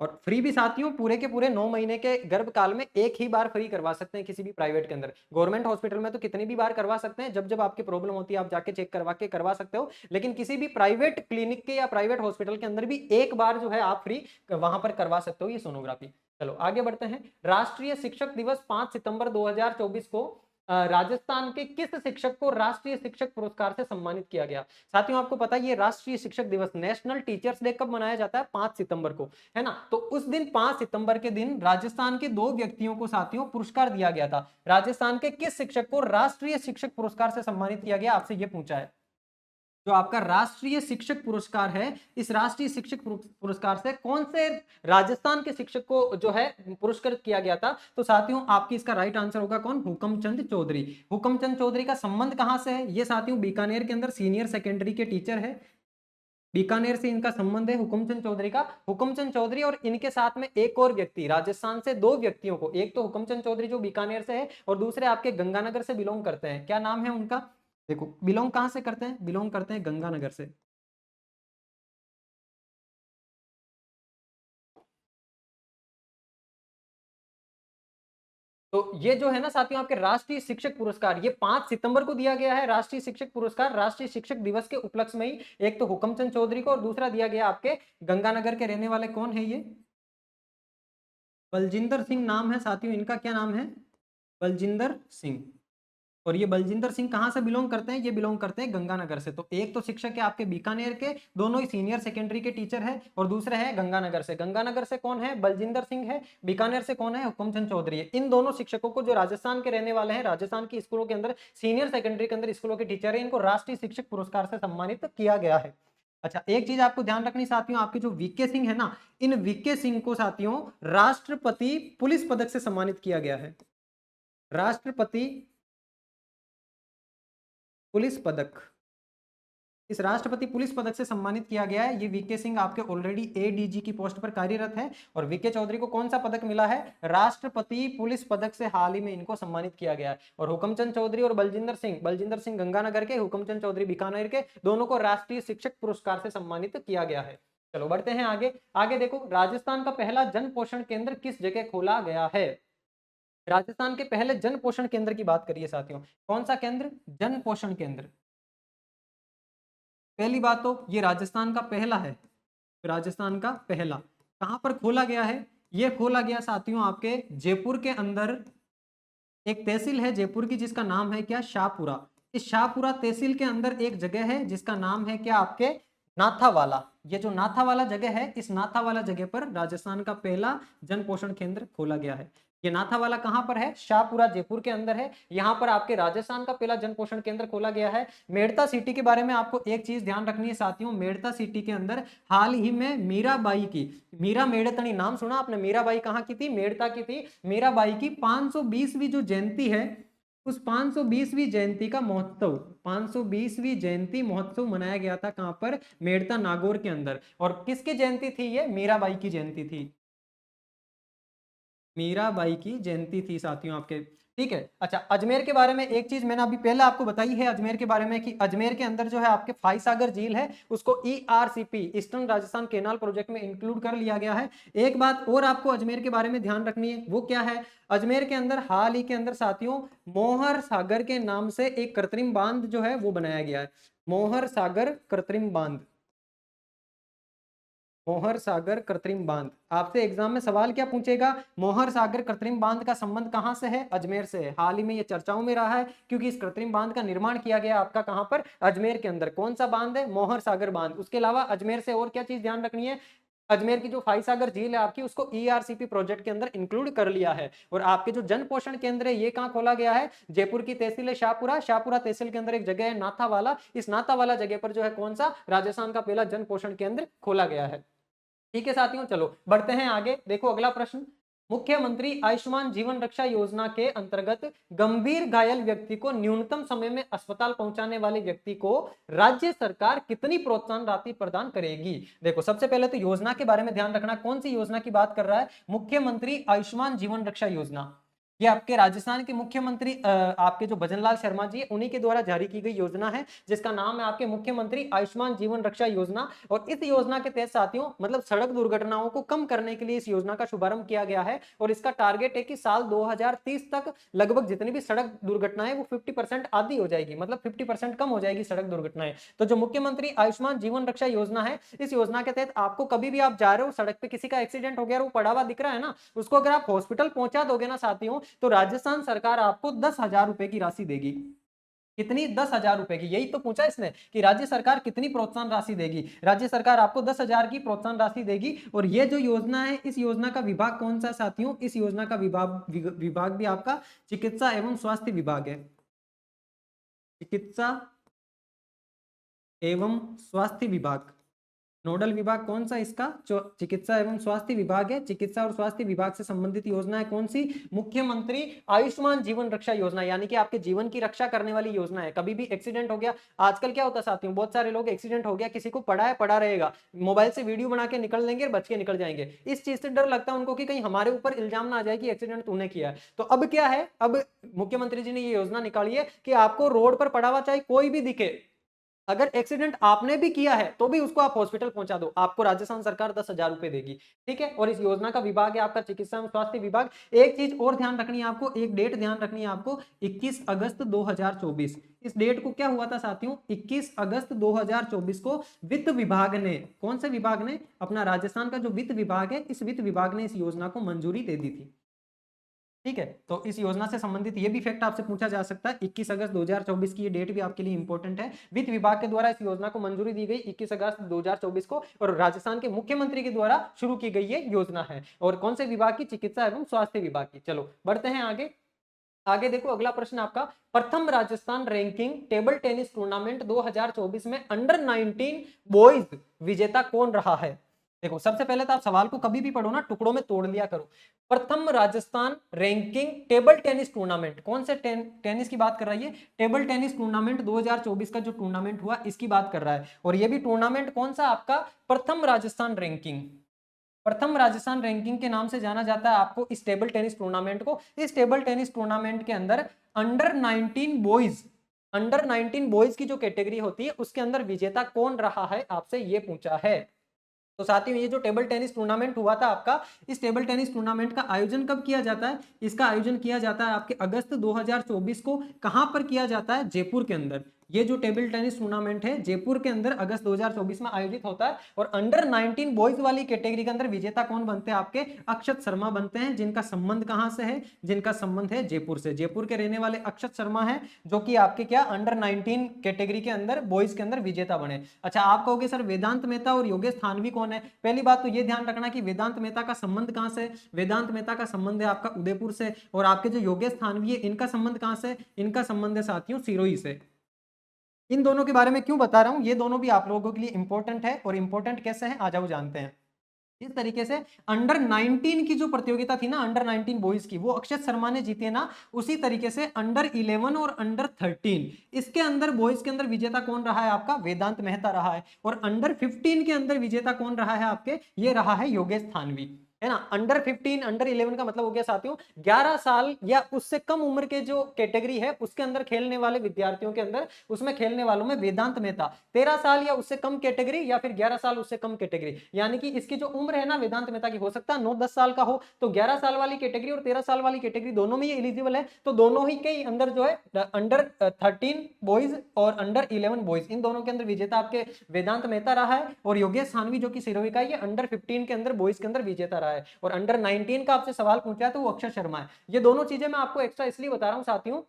और फ्री भी साथियों पूरे के पूरे 9 महीने के गर्भकाल में एक ही बार फ्री करवा सकते हैं किसी भी प्राइवेट के अंदर। गवर्नमेंट हॉस्पिटल में तो कितनी भी बार करवा सकते हैं, जब जब आपकी प्रॉब्लम होती है आप जाके चेक करवा के करवा सकते हो, लेकिन किसी भी प्राइवेट क्लिनिक के या प्राइवेट हॉस्पिटल के अंदर भी एक बार जो है आप फ्री वहां पर करवा सकते हो ये सोनोग्राफी। चलो आगे बढ़ते हैं। राष्ट्रीय शिक्षक दिवस 5 सितंबर 2024 को राजस्थान के किस शिक्षक को राष्ट्रीय शिक्षक पुरस्कार से सम्मानित किया गया। साथियों आपको पता है ये राष्ट्रीय शिक्षक दिवस, नेशनल टीचर्स डे कब मनाया जाता है, 5 सितंबर को, है ना। तो उस दिन 5 सितंबर के दिन राजस्थान के 2 व्यक्तियों को साथियों पुरस्कार दिया गया था। राजस्थान के किस शिक्षक को राष्ट्रीय शिक्षक पुरस्कार से सम्मानित किया गया, आपसे यह पूछा है। जो आपका राष्ट्रीय शिक्षक पुरस्कार है, इस राष्ट्रीय शिक्षक पुरस्कार से कौन से राजस्थान के शिक्षक को जो है पुरस्कृत किया गया था, तो साथियों आपकी इसका राइट आंसर होगा कौन, हुकमचंद चौधरी। हुकमचंद चौधरी का संबंध कहां से है, ये साथियों बीकानेर के अंदर सीनियर सेकेंडरी के टीचर है। बीकानेर से इनका संबंध है हुकुमचंद चौधरी का। हुकुमचंद चौधरी और इनके साथ में एक और व्यक्ति, राजस्थान से दो व्यक्तियों को, एक तो हुकुमचंद चौधरी जो बीकानेर से है और दूसरे आपके गंगानगर से बिलोंग करते हैं। क्या नाम है उनका? देखो बिलोंग कहां से करते हैं, बिलोंग करते हैं गंगानगर से। तो ये जो है ना साथियों आपके राष्ट्रीय शिक्षक पुरस्कार, ये 5 सितंबर को दिया गया है राष्ट्रीय शिक्षक पुरस्कार, राष्ट्रीय शिक्षक दिवस के उपलक्ष्य में ही। एक तो हुकुमचंद चौधरी को और दूसरा दिया गया आपके गंगानगर के रहने वाले, कौन है ये? बलजिंदर सिंह नाम है साथियों इनका। क्या नाम है? बलजिंदर सिंह। और ये बलजिंदर सिंह कहां से बिलोंग करते हैं? ये बिलोंग करते हैं गंगानगर से। तो एक तो शिक्षक है आपके बीकानेर के, दोनों ही सीनियर सेकेंडरी के टीचर है, और दूसरे है गंगानगर से। गंगानगर से कौन है? बलजिंदर सिंह है। बीकानेर से कौन है? हुकुमचंद चौधरी है। इन दोनों शिक्षकों को, जो राजस्थान के रहने वाले हैं, राजस्थान की स्कूलों के अंदर सीनियर सेकेंडरी के अंदर स्कूलों के टीचर है, इनको राष्ट्रीय शिक्षक पुरस्कार से सम्मानित किया गया है। अच्छा, एक चीज आपको ध्यान रखनी साथियों, आपके जो वीके सिंह है ना, इन वीके सिंह को साथियों राष्ट्रपति पुलिस पदक से सम्मानित किया गया है। राष्ट्रपति पुलिस पदक, इस राष्ट्रपति पुलिस पदक से सम्मानित किया गया है। ये वीके सिंह आपके ऑलरेडी एडीजी की पोस्ट पर कार्यरत है। और वीके चौधरी को कौन सा पदक मिला है? राष्ट्रपति पुलिस पदक से हाल ही में इनको सम्मानित किया गया है। और हुकुमचंद चौधरी और बलजिंदर सिंह गंगानगर के, हुकुमचंद चौधरी बीकानेर के, दोनों को राष्ट्रीय शिक्षक पुरस्कार से सम्मानित किया गया है। चलो बढ़ते हैं आगे। आगे देखो, राजस्थान का पहला जन पोषण केंद्र किस जगह खोला गया है? राजस्थान के पहले जन पोषण केंद्र की बात करिए साथियों। कौन सा केंद्र? जन पोषण केंद्र। पहली बात तो ये राजस्थान का पहला है, राजस्थान का पहला कहां पर खोला गया है? ये खोला गया साथियों आपके जयपुर के अंदर। एक तहसील है जयपुर की जिसका नाम है क्या? शाहपुरा। इस शाहपुरा तहसील के अंदर एक जगह है जिसका नाम है क्या? आपके नाथावाला। ये जो नाथावाला जगह है, इस नाथावाला जगह पर राजस्थान का पहला जन पोषण केंद्र खोला गया है। ये नाथावाला कहां पर है? शाहपुरा जयपुर के अंदर है। यहां पर आपके राजस्थान का पहला जन पोषण केंद्र खोला गया है। मेड़ता सिटी के बारे में आपको एक चीज ध्यान रखनी है साथियों, मेड़ता सिटी के अंदर हाल ही में मीराबाई की, मीरा मेड़तनी नाम सुना आपने? मीराबाई कहां की थी? मेड़ता की थी। मीराबाई की 520वीं जो जयंती है, उस 520वीं जयंती का महोत्सव, 520वीं जयंती महोत्सव मनाया गया था। कहां पर? मेड़ता नागौर के अंदर। और किसकी जयंती थी ये? मीराबाई की जयंती थी। मीराबाई की जयंती थी साथियों आपके। ठीक है। अच्छा, अजमेर के बारे में एक चीज मैंने अभी पहले आपको बताई है अजमेर के बारे में, कि अजमेर के अंदर जो है आपके फाइसागर झील है, उसको ERCP, eastern Rajasthan canal project में इंक्लूड कर लिया गया है। एक बात और आपको अजमेर के बारे में ध्यान रखनी है, वो क्या है? अजमेर के अंदर हाल ही के अंदर साथियों मोहर सागर के नाम से एक कृत्रिम बांध जो है वो बनाया गया है। मोहर सागर कृत्रिम बांध, मोहर सागर कृत्रिम बांध। आपसे एग्जाम में सवाल क्या पूछेगा? मोहर सागर कृत्रिम बांध का संबंध कहां से है? अजमेर से है। हाल ही में ये चर्चाओं में रहा है क्योंकि इस कृत्रिम बांध का निर्माण किया गया आपका कहां पर? अजमेर के अंदर। कौन सा बांध है? मोहर सागर बांध। उसके अलावा अजमेर से और क्या चीज ध्यान रखनी है? अजमेर की जो फाइसागर झील है आपकी, उसको ईआरसीपी प्रोजेक्ट के अंदर इंक्लूड कर लिया है। और आपके जो जन पोषण केंद्र है ये कहां खोला गया है? जयपुर की तहसील है शाहपुरा, शाहपुरा तहसील के अंदर एक जगह है नाथावाला। इस नाथावाला जगह पर जो है कौन सा? राजस्थान का पहला जन पोषण केंद्र खोला गया है। ठीक है साथियों, चलो बढ़ते हैं आगे। देखो अगला प्रश्न, मुख्यमंत्री आयुष्मान जीवन रक्षा योजना के अंतर्गत गंभीर घायल व्यक्ति को न्यूनतम समय में अस्पताल पहुंचाने वाले व्यक्ति को राज्य सरकार कितनी प्रोत्साहन राशि प्रदान करेगी? देखो सबसे पहले तो योजना के बारे में ध्यान रखना, कौन सी योजना की बात कर रहा है? मुख्यमंत्री आयुष्मान जीवन रक्षा योजना। ये आपके राजस्थान के मुख्यमंत्री आपके जो भजनलाल शर्मा जी है, उन्हीं के द्वारा जारी की गई योजना है जिसका नाम है आपके मुख्यमंत्री आयुष्मान जीवन रक्षा योजना। और इस योजना के तहत साथियों मतलब सड़क दुर्घटनाओं को कम करने के लिए इस योजना का शुभारंभ किया गया है। और इसका टारगेट है कि साल 2030 तक लगभग जितनी भी सड़क दुर्घटनाएं वो 50% आधी हो जाएगी, मतलब 50% कम हो जाएगी सड़क दुर्घटनाएं। तो जो मुख्यमंत्री आयुष्मान जीवन रक्षा योजना है, इस योजना के तहत आपको कभी भी आप जा रहे हो, सड़क पे किसी का एक्सीडेंट हो गया, वो पड़ा हुआ दिख रहा है ना, उसको अगर आप हॉस्पिटल पहुंचा दोगे ना साथियों, तो राजस्थान सरकार आपको 10,000 रुपए की राशि देगी। कितनी? 10,000 रुपए की। यही तो पूछा इसने कि राज्य सरकार कितनी प्रोत्साहन राशि देगी। राज्य सरकार आपको 10,000 की प्रोत्साहन राशि देगी। और ये जो योजना है, इस योजना का विभाग कौन सा साथियों? इस योजना का विभाग भी आपका चिकित्सा एवं स्वास्थ्य विभाग है। चिकित्सा एवं स्वास्थ्य विभाग नोडल विभाग कौन सा इसका? चिकित्सा एवं स्वास्थ्य विभाग है। चिकित्सा और स्वास्थ्य विभाग से संबंधित योजना है कौन सी? मुख्यमंत्री आयुष्मान जीवन रक्षा योजना, यानी कि आपके जीवन की रक्षा करने वाली योजना है। कभी भी एक्सीडेंट हो गया, आजकल क्या होता है साथियों, बहुत सारे लोग एक्सीडेंट हो गया, किसी को पड़ा है, पड़ा रहेगा, मोबाइल से वीडियो बना के निकल लेंगे, बच के निकल जाएंगे। इस चीज से डर लगता है उनको कि कहीं हमारे ऊपर इल्जाम ना आ जाए कि एक्सीडेंट तूने किया है। तो अब क्या है, अब मुख्यमंत्री जी ने ये योजना निकाली है कि आपको रोड पर पड़ा हुआ चाहे कोई भी दिखे, अगर एक्सीडेंट आपने भी किया है तो भी उसको आप हॉस्पिटल पहुंचा दो, आपको राजस्थान सरकार 10,000 रुपए देगी। ठीक है, और इस योजना का विभाग है आपका चिकित्सा एवं स्वास्थ्य विभाग। एक चीज और ध्यान रखनी है आपको, एक डेट ध्यान रखनी है आपको, 21 अगस्त 2024। इस डेट को क्या हुआ था साथियों, 21 अगस्त 2024 को वित्त विभाग ने, कौन से विभाग ने? अपना राजस्थान का जो वित्त विभाग है, इस वित्त विभाग ने इस योजना को मंजूरी दे दी थी। ठीक है, तो इस योजना से संबंधित ये भी फैक्ट आपसे पूछा जा सकता है। 21 अगस्त 2024 की ये डेट भी आपके लिए इंपॉर्टेंट है। वित्त विभाग के द्वारा इस योजना को मंजूरी दी गई 21 अगस्त 2024 को, और राजस्थान के मुख्यमंत्री के द्वारा शुरू की गई ये योजना है। और कौन से विभाग की? चिकित्सा एवं स्वास्थ्य विभाग की। चलो बढ़ते हैं आगे। आगे देखो, अगला प्रश्न आपका, प्रथम Rajasthan ranking table tennis tournament 2024 में अंडर 19 बॉयज विजेता कौन रहा है? देखो, सबसे पहले तो आप सवाल को कभी भी पढ़ो ना, टुकड़ों में तोड़ लिया करो। प्रथम Rajasthan ranking table tennis tournament, कौन से टेनिस की बात कर रहा है? टेबल टेनिस टूर्नामेंट 2024 का जो टूर्नामेंट हुआ, इसकी बात कर रहा है। और ये भी टूर्नामेंट कौन सा आपका? प्रथम राजस्थान रैंकिंग। प्रथम राजस्थान रैंकिंग के नाम से जाना जाता है आपको इस टेबल टेनिस टूर्नामेंट को। इस टेबल टेनिस टूर्नामेंट के अंदर अंडर 19 बॉयज, अंडर 19 बॉयज की जो कैटेगरी होती है उसके अंदर विजेता कौन रहा है, आपसे ये पूछा है। तो साथियों, ये जो टेबल टेनिस टूर्नामेंट हुआ था आपका, इस टेबल टेनिस टूर्नामेंट का आयोजन कब किया जाता है? इसका आयोजन किया जाता है आपके अगस्त 2024 को। कहां पर किया जाता है? जयपुर के अंदर। ये जो टेबल टेनिस टूर्नामेंट है जयपुर के अंदर अगस्त 2024 में आयोजित होता है। और अंडर 19 बॉयज वाली कैटेगरी के अंदर विजेता कौन बनते हैं? आपके अक्षत शर्मा बनते हैं, जिनका संबंध कहां से है? जिनका संबंध है जयपुर से। जयपुर के रहने वाले अक्षत शर्मा है, जो कि आपके क्या अंडर 19 कैटेगरी के अंदर बॉयज के अंदर विजेता बने। अच्छा, आप कहोगे सर वेदांत मेहता और योगेश थानवी कौन है? पहली बात तो ये ध्यान रखना कि वेदांत मेहता का संबंध कहां से? वेदांत मेहता का संबंध है आपका उदयपुर से। और आपके जो योगेश थानवी है, इनका संबंध कहां से? इनका संबंध है साथियों सिरोही से। इन दोनों के बारे में क्यों बता रहा हूं, ये दोनों भी आप लोगों के लिए इंपॉर्टेंट है। और इंपॉर्टेंट कैसे है, आ जाओ जानते हैं। इस तरीके से अंडर 19 की जो प्रतियोगिता थी ना, अंडर 19 बॉयज की, वो अक्षत शर्मा ने जीती है ना। उसी तरीके से अंडर 11 और अंडर 13, इसके अंदर बॉयज के अंदर विजेता कौन रहा है? आपका वेदांत मेहता रहा है। और अंडर 15 के अंदर विजेता कौन रहा है आपके? ये रहा है योगेश थानवी, है ना। अंडर 15 अंडर 11 का मतलब हो गया साथियों 11 साल या उससे कम उम्र के जो कैटेगरी है उसके अंदर खेलने वाले विद्यार्थियों के अंदर, उसमें खेलने वालों में वेदांत मेहता 13 साल या उससे कम कैटेगरी, या फिर 11 साल उससे कम कैटेगरी, यानी कि इसकी जो उम्र है ना वेदांत मेहता की, हो सकता है 9-10 साल का हो। तो 11 साल वाली कैटेगरी और 13 साल वाली कैटेगरी दोनों में ये एलिजिबल है। तो दोनों ही के अंदर जो है अंडर 13 बॉयज और अंडर 11 बॉयज, इन दोनों के अंदर विजेता आपके वेदांत मेहता रहा है। और योगेश सानवी जो कि सिरोही का, ये अंडर 15 के अंदर बॉयज के अंदर विजेता रहा है। और अंडर 19 का आपसे सवाल पूछा है तो वो अक्षर शर्मा है। ये दोनों चीजें मैं आपको एक्स्ट्रा इसलिए बता रहा हूं साथियों,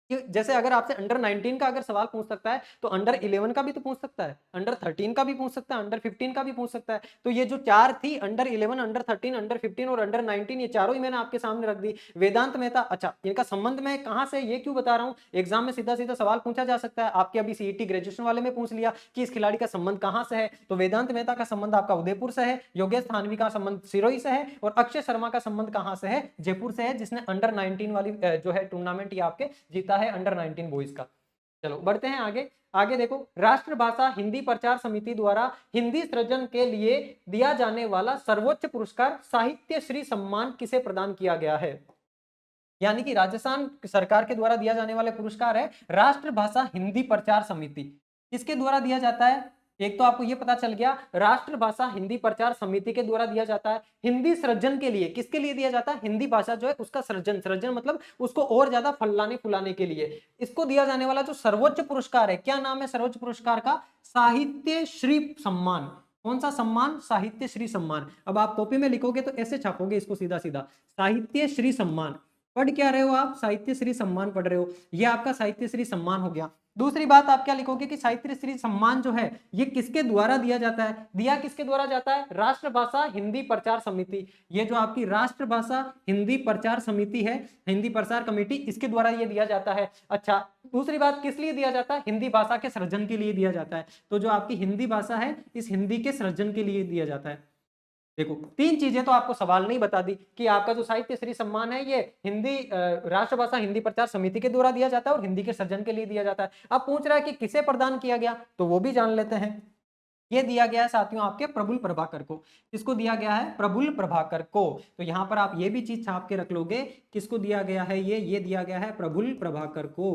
जैसे अगर आपसे अंडर 19 का अगर सवाल पूछ सकता है तो अंडर 11 का भी तो पूछ सकता है, अंडर 13 का भी पूछ सकता है, अंडर 15 का भी पूछ सकता है। तो ये जो चार थी, अंडर 11, अंडर 13, अंडर 15 और अंडर 19, ये चारों ही मैंने आपके सामने रख दी। वेदांत मेहता, अच्छा इनका संबंध मैं कहां से, ये क्यों बता रहा हूं, एग्जाम में सीधा सीधा सवाल पूछा जा सकता है। आपके अभी सीईटी ग्रेजुएशन वाले में पूछ लिया कि इस खिलाड़ी का संबंध कहां से है, तो वेदांत मेहता का संबंध आपका उदयपुर से है, योगेश थानवी का संबंध सिरोही से है, और अक्षय शर्मा का संबंध कहां से है? जयपुर से है, जिसने अंडर 19 वाली जो है टूर्नामेंट ये आपके जीता है, अंडर 19 इसका। चलो बढ़ते हैं आगे। आगे देखो, राष्ट्रभाषा हिंदी प्रचार समिति द्वारा हिंदी सृजन के लिए दिया जाने वाला सर्वोच्च पुरस्कार साहित्य श्री सम्मान किसे प्रदान किया गया है? यानी कि राजस्थान सरकार के द्वारा दिया जाने वाला पुरस्कार है राष्ट्रभाषा हिंदी प्रचार समिति। किसके द्वारा दिया जाता है? एक तो आपको यह पता चल गया, राष्ट्रभाषा हिंदी प्रचार समिति के द्वारा दिया जाता है। हिंदी सृजन के लिए, किसके लिए दिया जाता है? हिंदी भाषा जो है उसका सृजन, सृजन मतलब उसको और ज्यादा फैलाने फुलाने के लिए इसको दिया जाने वाला जो सर्वोच्च पुरस्कार है, क्या नाम है सर्वोच्च पुरस्कार का? साहित्य श्री सम्मान। कौन सा सम्मान? साहित्य श्री सम्मान। अब आप कॉपी में लिखोगे तो ऐसे छापोगे इसको सीधा सीधा, साहित्य श्री सम्मान। पढ़ क्या रहे हो आप? साहित्य श्री सम्मान पढ़ रहे हो, ये आपका साहित्य श्री सम्मान हो गया। दूसरी बात आप क्या लिखोगे कि साहित्य श्री सम्मान जो है ये किसके द्वारा दिया जाता है? दिया किसके द्वारा जाता है? राष्ट्रभाषा हिंदी प्रचार समिति, ये जो आपकी राष्ट्रभाषा हिंदी प्रचार समिति है, हिंदी प्रचार कमेटी, इसके द्वारा ये दिया जाता है। अच्छा, दूसरी बात किस लिए दिया जाता है? हिंदी भाषा के सृजन के लिए दिया जाता है। तो जो आपकी हिंदी भाषा है इस हिंदी के सृजन के लिए दिया जाता है। देखो, तीन चीजें तो आपको सवाल नहीं बता दी कि आपका जो साहित्य श्री सम्मान है ये हिंदी राष्ट्रभाषा हिंदी प्रचार समिति के द्वारा दिया जाता है और हिंदी के सृजन के लिए दिया जाता है। अब पूछ रहा है कि किसे प्रदान किया गया, तो वो भी जान लेते हैं। ये दिया गया है साथियों आपके प्रफुल्ल प्रभाकर को। किसको दिया गया है? प्रफुल्ल प्रभाकर को। तो यहां पर आप ये भी चीज छाप के रख लोगे, किसको दिया गया है? ये दिया गया है प्रफुल्ल प्रभाकर को।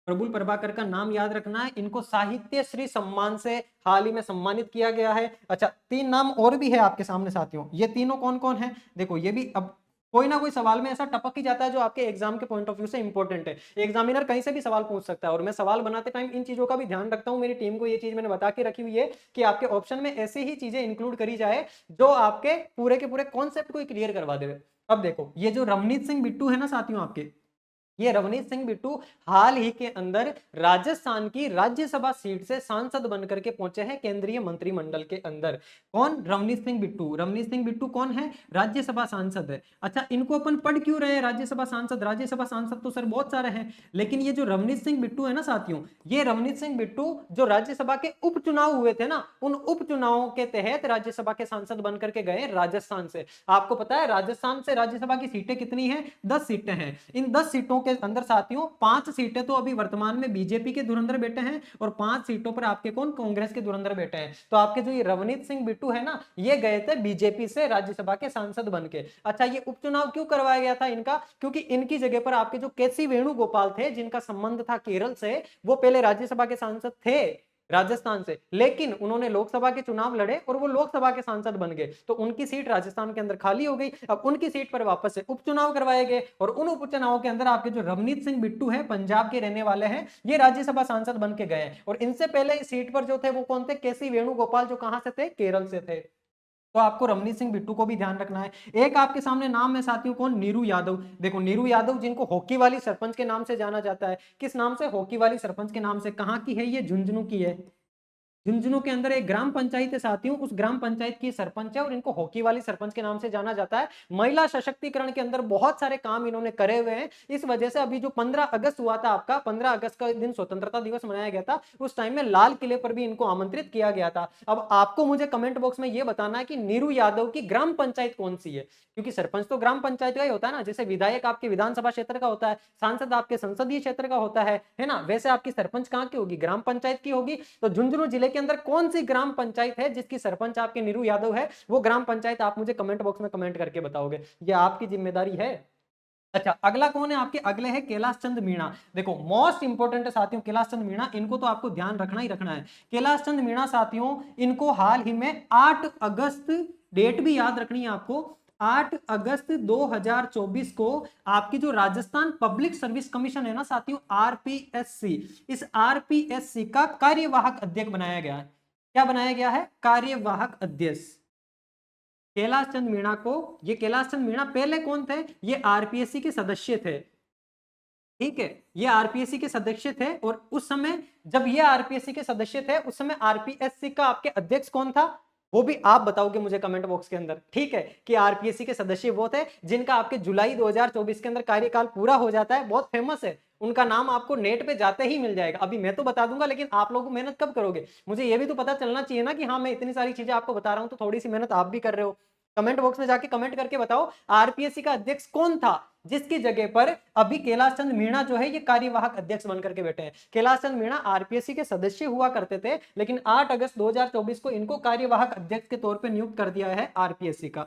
प्रफुल्ल प्रभाकर का नाम याद रखना है। इनको साहित्य श्री सम्मान से हाल ही में सम्मानित किया गया है। अच्छा, तीन नाम और भी है आपके सामने साथियों, ये तीनों कौन कौन है? देखो, ये भी अब कोई ना कोई सवाल में ऐसा टपक ही जाता है जो आपके एग्जाम के पॉइंट ऑफ व्यू से इंपॉर्टेंट है। एग्जामिनर कहीं से भी सवाल पूछ सकता है और मैं सवाल बनाते टाइम इन चीजों का भी ध्यान रखता हूं। मेरी टीम को ये चीज मैंने बता के रखी हुई है कि आपके ऑप्शन में ऐसी ही चीजें इंक्लूड करी जाए जो आपके पूरे के पूरे कॉन्सेप्ट को क्लियर करवा दे। अब देखो, ये जो रवनीत सिंह बिट्टू है ना साथियों आपके, ये रवनीत सिंह बिट्टू हाल ही के अंदर राजस्थान की राज्यसभा सीट से सांसद बनकर के पहुंचे हैं केंद्रीय मंत्रिमंडल के अंदर। कौन? रवनीत सिंह बिट्टू। रवनीत सिंह बिट्टू कौन है? राज्यसभा सांसद है। अच्छा, इनको अपन पढ़ क्यों रहे हैं राज्यसभा सांसद? राज्यसभा सांसद तो सर बहुत सारे हैं, लेकिन ये जो रवनीत सिंह बिट्टू है ना साथियों, ये रवनीत सिंह बिट्टू जो राज्यसभा के उपचुनाव हुए थे ना, उन उपचुनावों के तहत राज्यसभा के सांसद बनकर के गए राजस्थान से। आपको पता है राजस्थान से राज्यसभा की सीटें कितनी हैं? 10 सीटें हैं। इन 10 सीटों के अंदर साथियों 5 सीटें तो अभी वर्तमान में बीजेपी के धुरंधर बैठे हैं और 5 सीटों पर आपके कौन? कांग्रेस के धुरंधर बैठे हैं। तो आपके जो ये रवनीत सिंह बिट्टू है ना, ये गए थे बीजेपी से राज्यसभा के सांसद बनके। अच्छा, ये उपचुनाव क्यों करवाया गया था इनका? क्योंकि इनकी जगह पर आपके जो केसी वेणुगोपाल थे, जिनका संबंध था केरल से, वो पहले राज्यसभा के सांसद थे राजस्थान से, लेकिन उन्होंने लोकसभा के चुनाव लड़े और वो लोकसभा के सांसद बन गए, तो उनकी सीट राजस्थान के अंदर खाली हो गई। अब उनकी सीट पर वापस से उपचुनाव करवाए गए और उन उपचुनावों के अंदर आपके जो रवनीत सिंह बिट्टू है, पंजाब के रहने वाले हैं, ये राज्यसभा सांसद बन के गए। और इनसे पहले इस सीट पर जो थे वो कौन थे? केसी वेणुगोपाल, जो कहां से थे? केरल से थे। तो आपको रवनीत सिंह बिट्टू को भी ध्यान रखना है। एक आपके सामने नाम है साथियों, कौन? नीरू यादव। देखो, नीरू यादव जिनको हॉकी वाली सरपंच के नाम से जाना जाता है। किस नाम से? हॉकी वाली सरपंच के नाम से। कहां की है ये? झुंझुनू की है। झुंझुनू के अंदर एक ग्राम पंचायत है साथियों, उस ग्राम पंचायत की सरपंच है और इनको हॉकी वाली सरपंच के नाम से जाना जाता है। महिला सशक्तिकरण के अंदर बहुत सारे काम इन्होंने करे हुए हैं। इस वजह से अभी जो 15 अगस्त हुआ था, आपका 15 अगस्त का दिन स्वतंत्रता दिवस मनाया गया था, उस टाइम में लाल किले पर भी इनको आमंत्रित किया गया था। अब आपको मुझे कमेंट बॉक्स में यह बताना है कि नीरू यादव की ग्राम पंचायत कौन सी है, क्योंकि सरपंच तो ग्राम पंचायत का ही होता है ना। जैसे विधायक आपके विधानसभा क्षेत्र का होता है, सांसद आपके संसदीय क्षेत्र का होता है ना, वैसे आपकी सरपंच कहां की होगी? ग्राम पंचायत की होगी। तो झुंझुनू जिले के अंदर कौन सी ग्राम पंचायत है जिसकी सरपंच आपके नीरू यादव है? वो ग्राम पंचायत आप मुझे कमेंट बॉक्स में कमेंट करके बताओगे, ये आपकी जिम्मेदारी है। अच्छा, अगला कौन है आपके? अगले है कैलाश चंद मीणा। देखो, मोस्ट इंपोर्टेंट है साथियों कैलाश चंद मीणा, इनको तो आपको ध्यान रखना ही रखना है। कैलाश चंद मीणा साथियों, इनको हाल ही में 8 अगस्त, डेट भी याद रखनी है आपको, 8 अगस्त 2024 को आपकी जो राजस्थान पब्लिक सर्विस कमीशन है ना साथियों, आरपीएससी, इस आरपीएससी का कार्यवाहक अध्यक्ष बनाया गया है। क्या बनाया गया है? कार्यवाहक अध्यक्ष कैलाश चंद मीणा को। ये कैलाश चंद मीणा पहले कौन थे? ये आरपीएससी के सदस्य थे। ठीक है, ये आरपीएससी के सदस्य थे और उस समय जब ये आरपीएससी के सदस्य थे, उस समय आरपीएससी का आपके अध्यक्ष कौन था? वो भी आप बताओगे मुझे कमेंट बॉक्स के अंदर। ठीक है, कि आरपीएससी के सदस्य वो थे जिनका आपके जुलाई 2024 के अंदर कार्यकाल पूरा हो जाता है। बहुत फेमस है, उनका नाम आपको नेट पे जाते ही मिल जाएगा। अभी मैं तो बता दूंगा, लेकिन आप लोग मेहनत कब करोगे? मुझे ये भी तो पता चलना चाहिए ना कि हाँ, मैं इतनी सारी चीजें आपको बता रहा हूं, तो थोड़ी सी मेहनत आप भी कर रहे हो। कमेंट बॉक्स में जाके कमेंट करके बताओ आरपीएससी का अध्यक्ष कौन था जिसकी जगह पर अभी कैलाश चंद मीणा जो है ये कार्यवाहक अध्यक्ष बनकर के बैठे हैं। कैलाश चंद मीणा आरपीएससी के सदस्य हुआ करते थे, लेकिन 8 अगस्त 2024 को इनको कार्यवाहक अध्यक्ष के तौर पर नियुक्त कर दिया है आरपीएससी का।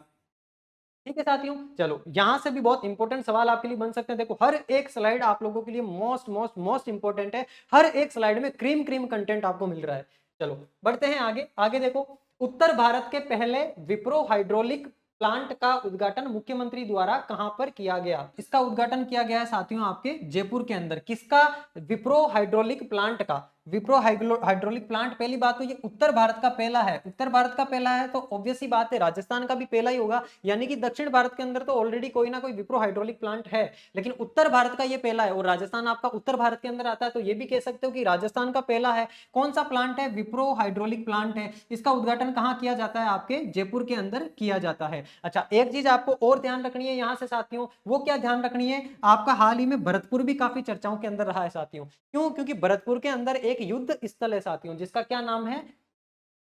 ठीक है साथियों, चलो यहां से भी बहुत इंपॉर्टेंट सवाल आपके लिए बन सकते हैं। देखो, हर एक स्लाइड आप लोगों के लिए मोस्ट मोस्ट मोस्ट इंपॉर्टेंट है। हर एक स्लाइड में क्रीम क्रीम कंटेंट आपको मिल रहा है। चलो बढ़ते हैं आगे। आगे देखो, उत्तर भारत के पहले विप्रो हाइड्रोलिक प्लांट का उद्घाटन मुख्यमंत्री द्वारा कहां पर किया गया? इसका उद्घाटन किया गया है साथियों आपके जयपुर के अंदर। किसका? विप्रो हाइड्रोलिक प्लांट का। विप्रो हाइड्रोलिक प्लांट, पहली बात तो ये उत्तर भारत का पहला है। उत्तर भारत का पहला है तो ऑब्वियस सी बात है राजस्थान का भी पहला ही होगा, यानी कि दक्षिण भारत के अंदर तो ऑलरेडी कोई ना कोई विप्रो हाइड्रोलिक प्लांट है, लेकिन उत्तर भारत का ये पहला है और राजस्थान आपका उत्तर भारत के अंदर आता है, तो ये भी कह सकते हो कि राजस्थान का पहला है। कौन सा प्लांट है? विप्रो हाइड्रोलिक प्लांट है। इसका उद्घाटन कहां किया जाता है? आपके जयपुर के अंदर किया जाता है। अच्छा, एक चीज आपको और ध्यान रखनी है यहां से साथियों, वो क्या ध्यान रखनी है? आपका हाल ही में भरतपुर भी काफी चर्चाओं के अंदर रहा है साथियों। क्यों? क्योंकि भरतपुर के अंदर एक युद्ध स्थल है साथियों, जिसका क्या नाम है?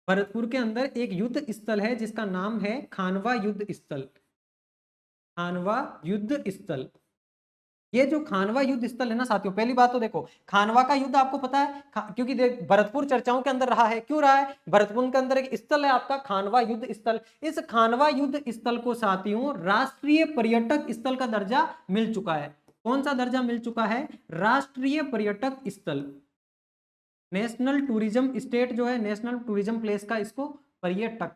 भरतपुर के अंदर एक युद्ध स्थल है जिसका नाम है खानवा युद्ध स्थल। खानवा युद्ध स्थल। ये जो खानवा युद्ध स्थल है ना साथियों, पहली बात तो देखो खानवा का युद्ध आपको पता है, क्योंकि देख भरतपुर चर्चाओं के अंदर रहा है। क्यों रहा है? भरतपुर के अंदर एक स्थल है आपका खानवा युद्ध स्थल। इस खानवा युद्ध स्थल को साथियों राष्ट्रीय पर्यटक स्थल का दर्जा मिल चुका है। कौन सा दर्जा मिल चुका है? राष्ट्रीय पर्यटक स्थल। नेशनल टूरिज्म स्टेट जो है, नेशनल टूरिज्म प्लेस का इसको पर्यटक,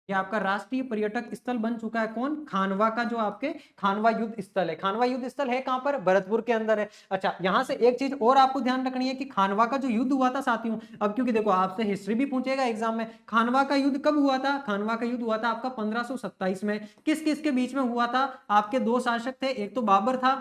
ये आपका राष्ट्रीय पर्यटक स्थल बन चुका है। कौन? खानवा का जो आपके खानवा युद्ध स्थल है। खानवा युद्ध स्थल है कहां पर? भरतपुर के अंदर है। अच्छा, यहां से एक चीज और आपको ध्यान रखनी है कि खानवा का जो युद्ध हुआ था साथियों, अब क्योंकि देखो आपसे हिस्ट्री भी पूछेगा एग्जाम में, खानवा का युद्ध कब हुआ था? खानवा का युद्ध हुआ था आपका 1527 में। किस किस के बीच में हुआ था? आपके दो शासक थे, एक तो बाबर था,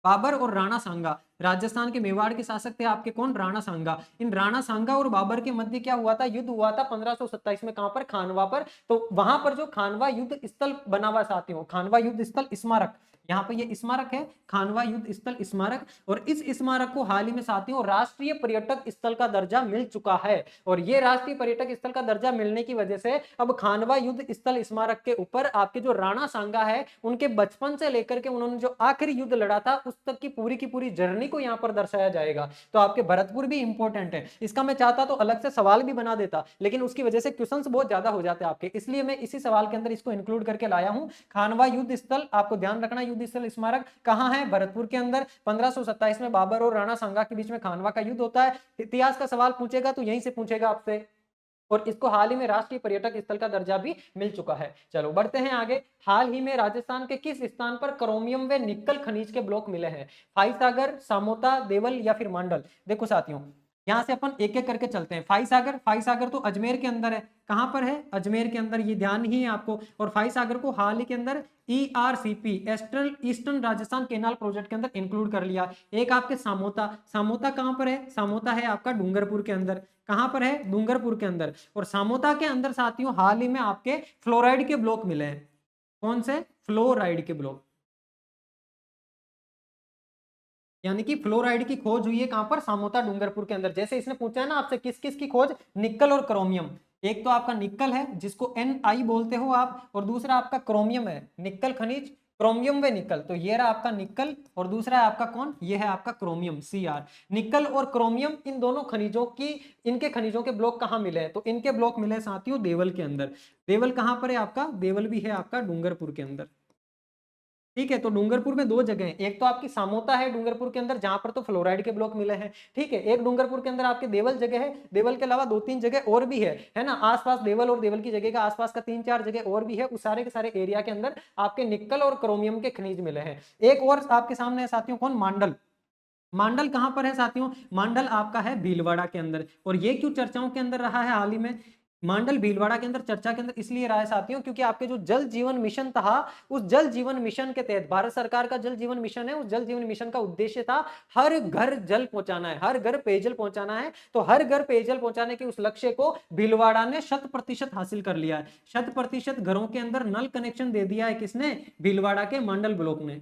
बाबर और राणा सांगा। राजस्थान के मेवाड़ के शासक थे आपके कौन? राणा सांगा। इन राणा सांगा और बाबर के मध्य क्या हुआ था? युद्ध हुआ था 1527 में। कहां पर? खानवा पर। तो वहां पर जो खानवा युद्ध स्थल बना हुआ साथियों, खानवा युद्ध स्थल स्मारक, यहाँ पे ये स्मारक है खानवा युद्ध स्थल स्मारक, और इस स्मारक को हाल ही में साथियों राष्ट्रीय पर्यटक स्थल का दर्जा मिल चुका है। और ये राष्ट्रीय पर्यटक स्थल का दर्जा मिलने की वजह से अब खानवा युद्ध स्थल स्मारक के ऊपर आपके जो राणा सांगा है, उनके बचपन से लेकर के उन्होंने जो आखिरी युद्ध लड़ा था उस तक की पूरी जर्नी को यहाँ पर दर्शाया जाएगा। तो आपके भरतपुर भी इंपॉर्टेंट है। इसका मैं चाहता तो अलग से सवाल भी बना देता, लेकिन उसकी वजह से क्वेश्चंस बहुत ज्यादा हो जाते हैं आपके, इसलिए मैं इसी सवाल के अंदर इसको इंक्लूड करके लाया हूं। खानवा युद्ध स्थल आपको ध्यान रखना, युद्ध स्थल स्मारक कहां है? भरतपुर के अंदर। 1527 में बाबर और राणा सांगा के बीच में खानवा का युद्ध होता है। इतिहास का सवाल पूछेगा तो यहीं से पूछेगा आपसे, और इसको हाल ही में राष्ट्रीय पर्यटक स्थल का दर्जा भी मिल चुका है। चलो बढ़ते हैं आगे। हाल ही में राजस्थान के किस स्थान पर क्रोमियम व निकल खनिज के ब्लॉक मिले हैं? फाई सामोता, देवल या फिर मांडल? देखो साथियों, यहां से अपन एक एक करके चलते हैं। फाई सागर तो अजमेर के अंदर है। कहां पर है? अजमेर के अंदर, ये ध्यान ही है आपको। और फाई सागर को हाल ही के अंदर ERCP eastern Rajasthan canal project के अंदर इंक्लूड कर लिया। एक आपके सामोता, सामोता कहां पर है? सामोता है आपका डूंगरपुर के अंदर। कहां पर है? डूंगरपुर के अंदर। और सामोता के अंदर साथियों हाल ही में आपके फ्लोराइड के ब्लॉक मिले हैं। कौन से? फ्लोराइड के ब्लॉक, यानी कि फ्लोराइड की खोज हुई है कहां पर? सामोता डूंगरपुर के अंदर। जैसे इसने पूछा है ना आपसे किस किस की खोज, निकल और क्रोमियम। एक तो आपका निकल है जिसको Ni बोलते हो आप, और दूसरा आपका क्रोमियम है, निकल खनिज, क्रोमियम व निकल। तो ये रहा आपका निकल, और दूसरा है आपका कौन? ये है आपका क्रोमियम, Cr। निकल और क्रोमियम, इन दोनों खनिजों की, इनके खनिजों के ब्लॉक कहां मिले हैं? तो इनके ब्लॉक मिले साथियों देवल के अंदर। देवल कहां पर है आपका? देवल भी है आपका डूंगरपुर के अंदर। ठीक है, तो डूंगरपुर में दो जगह हैं, एक तो आपकी सामोता है डूंगरपुर के अंदर जहां पर तो फ्लोराइड के ब्लॉक मिले हैं। ठीक है, एक डूंगरपुर के अंदर आपके देवल जगह है। देवल के अलावा दो तीन जगह और भी है ना आसपास। देवल और देवल की जगह का आसपास का तीन चार जगह और भी है। उस सारे के सारे एरिया के अंदर आपके निकल और क्रोमियम के खनिज मिले हैं। एक और आपके सामने है साथियों कौन? मांडल। मांडल कहां पर है साथियों? मांडल आपका है भीलवाड़ा के अंदर। और ये क्यों चर्चाओं के अंदर रहा है हाल ही में? मांडल भीलवाड़ा के अंदर चर्चा के अंदर इसलिए रहा है साथियों, क्योंकि आपके जो जल जीवन मिशन था, उस जल जीवन मिशन के तहत, भारत सरकार का जल जीवन मिशन है, उस जल जीवन मिशन का उद्देश्य था हर घर जल पहुंचाना है, हर घर पेयजल पहुंचाना है। तो हर घर पेयजल पहुंचाने के उस लक्ष्य को भीलवाड़ा ने 100% हासिल कर लिया है। 100% घरों के अंदर नल कनेक्शन दे दिया है किसने? भीलवाड़ा के मांडल ब्लॉक ने।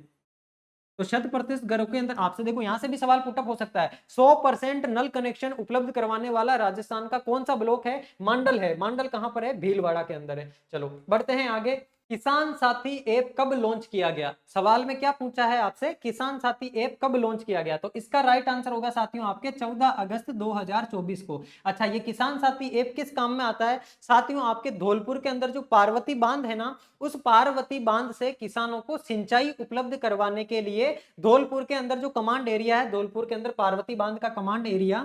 तो 100% घरों के अंदर, आपसे देखो यहां से भी सवाल पुटअप हो सकता है, 100% नल कनेक्शन उपलब्ध करवाने वाला राजस्थान का कौन सा ब्लॉक है? मांडल है। मांडल कहां पर है? भीलवाड़ा के अंदर है। चलो बढ़ते हैं आगे। किसान साथी ऐप कब लॉन्च किया गया? सवाल में क्या पूछा है आपसे, किसान साथी ऐप कब लॉन्च किया गया? तो इसका राइट आंसर होगा साथियों आपके 14 अगस्त 2024 को। अच्छा, ये किसान साथी ऐप किस काम में आता है साथियों? आपके धौलपुर के अंदर जो पार्वती बांध है ना, उस पार्वती बांध से किसानों को सिंचाई उपलब्ध करवाने के लिए धौलपुर के अंदर जो कमांड एरिया है, धौलपुर के अंदर पार्वती बांध का कमांड एरिया,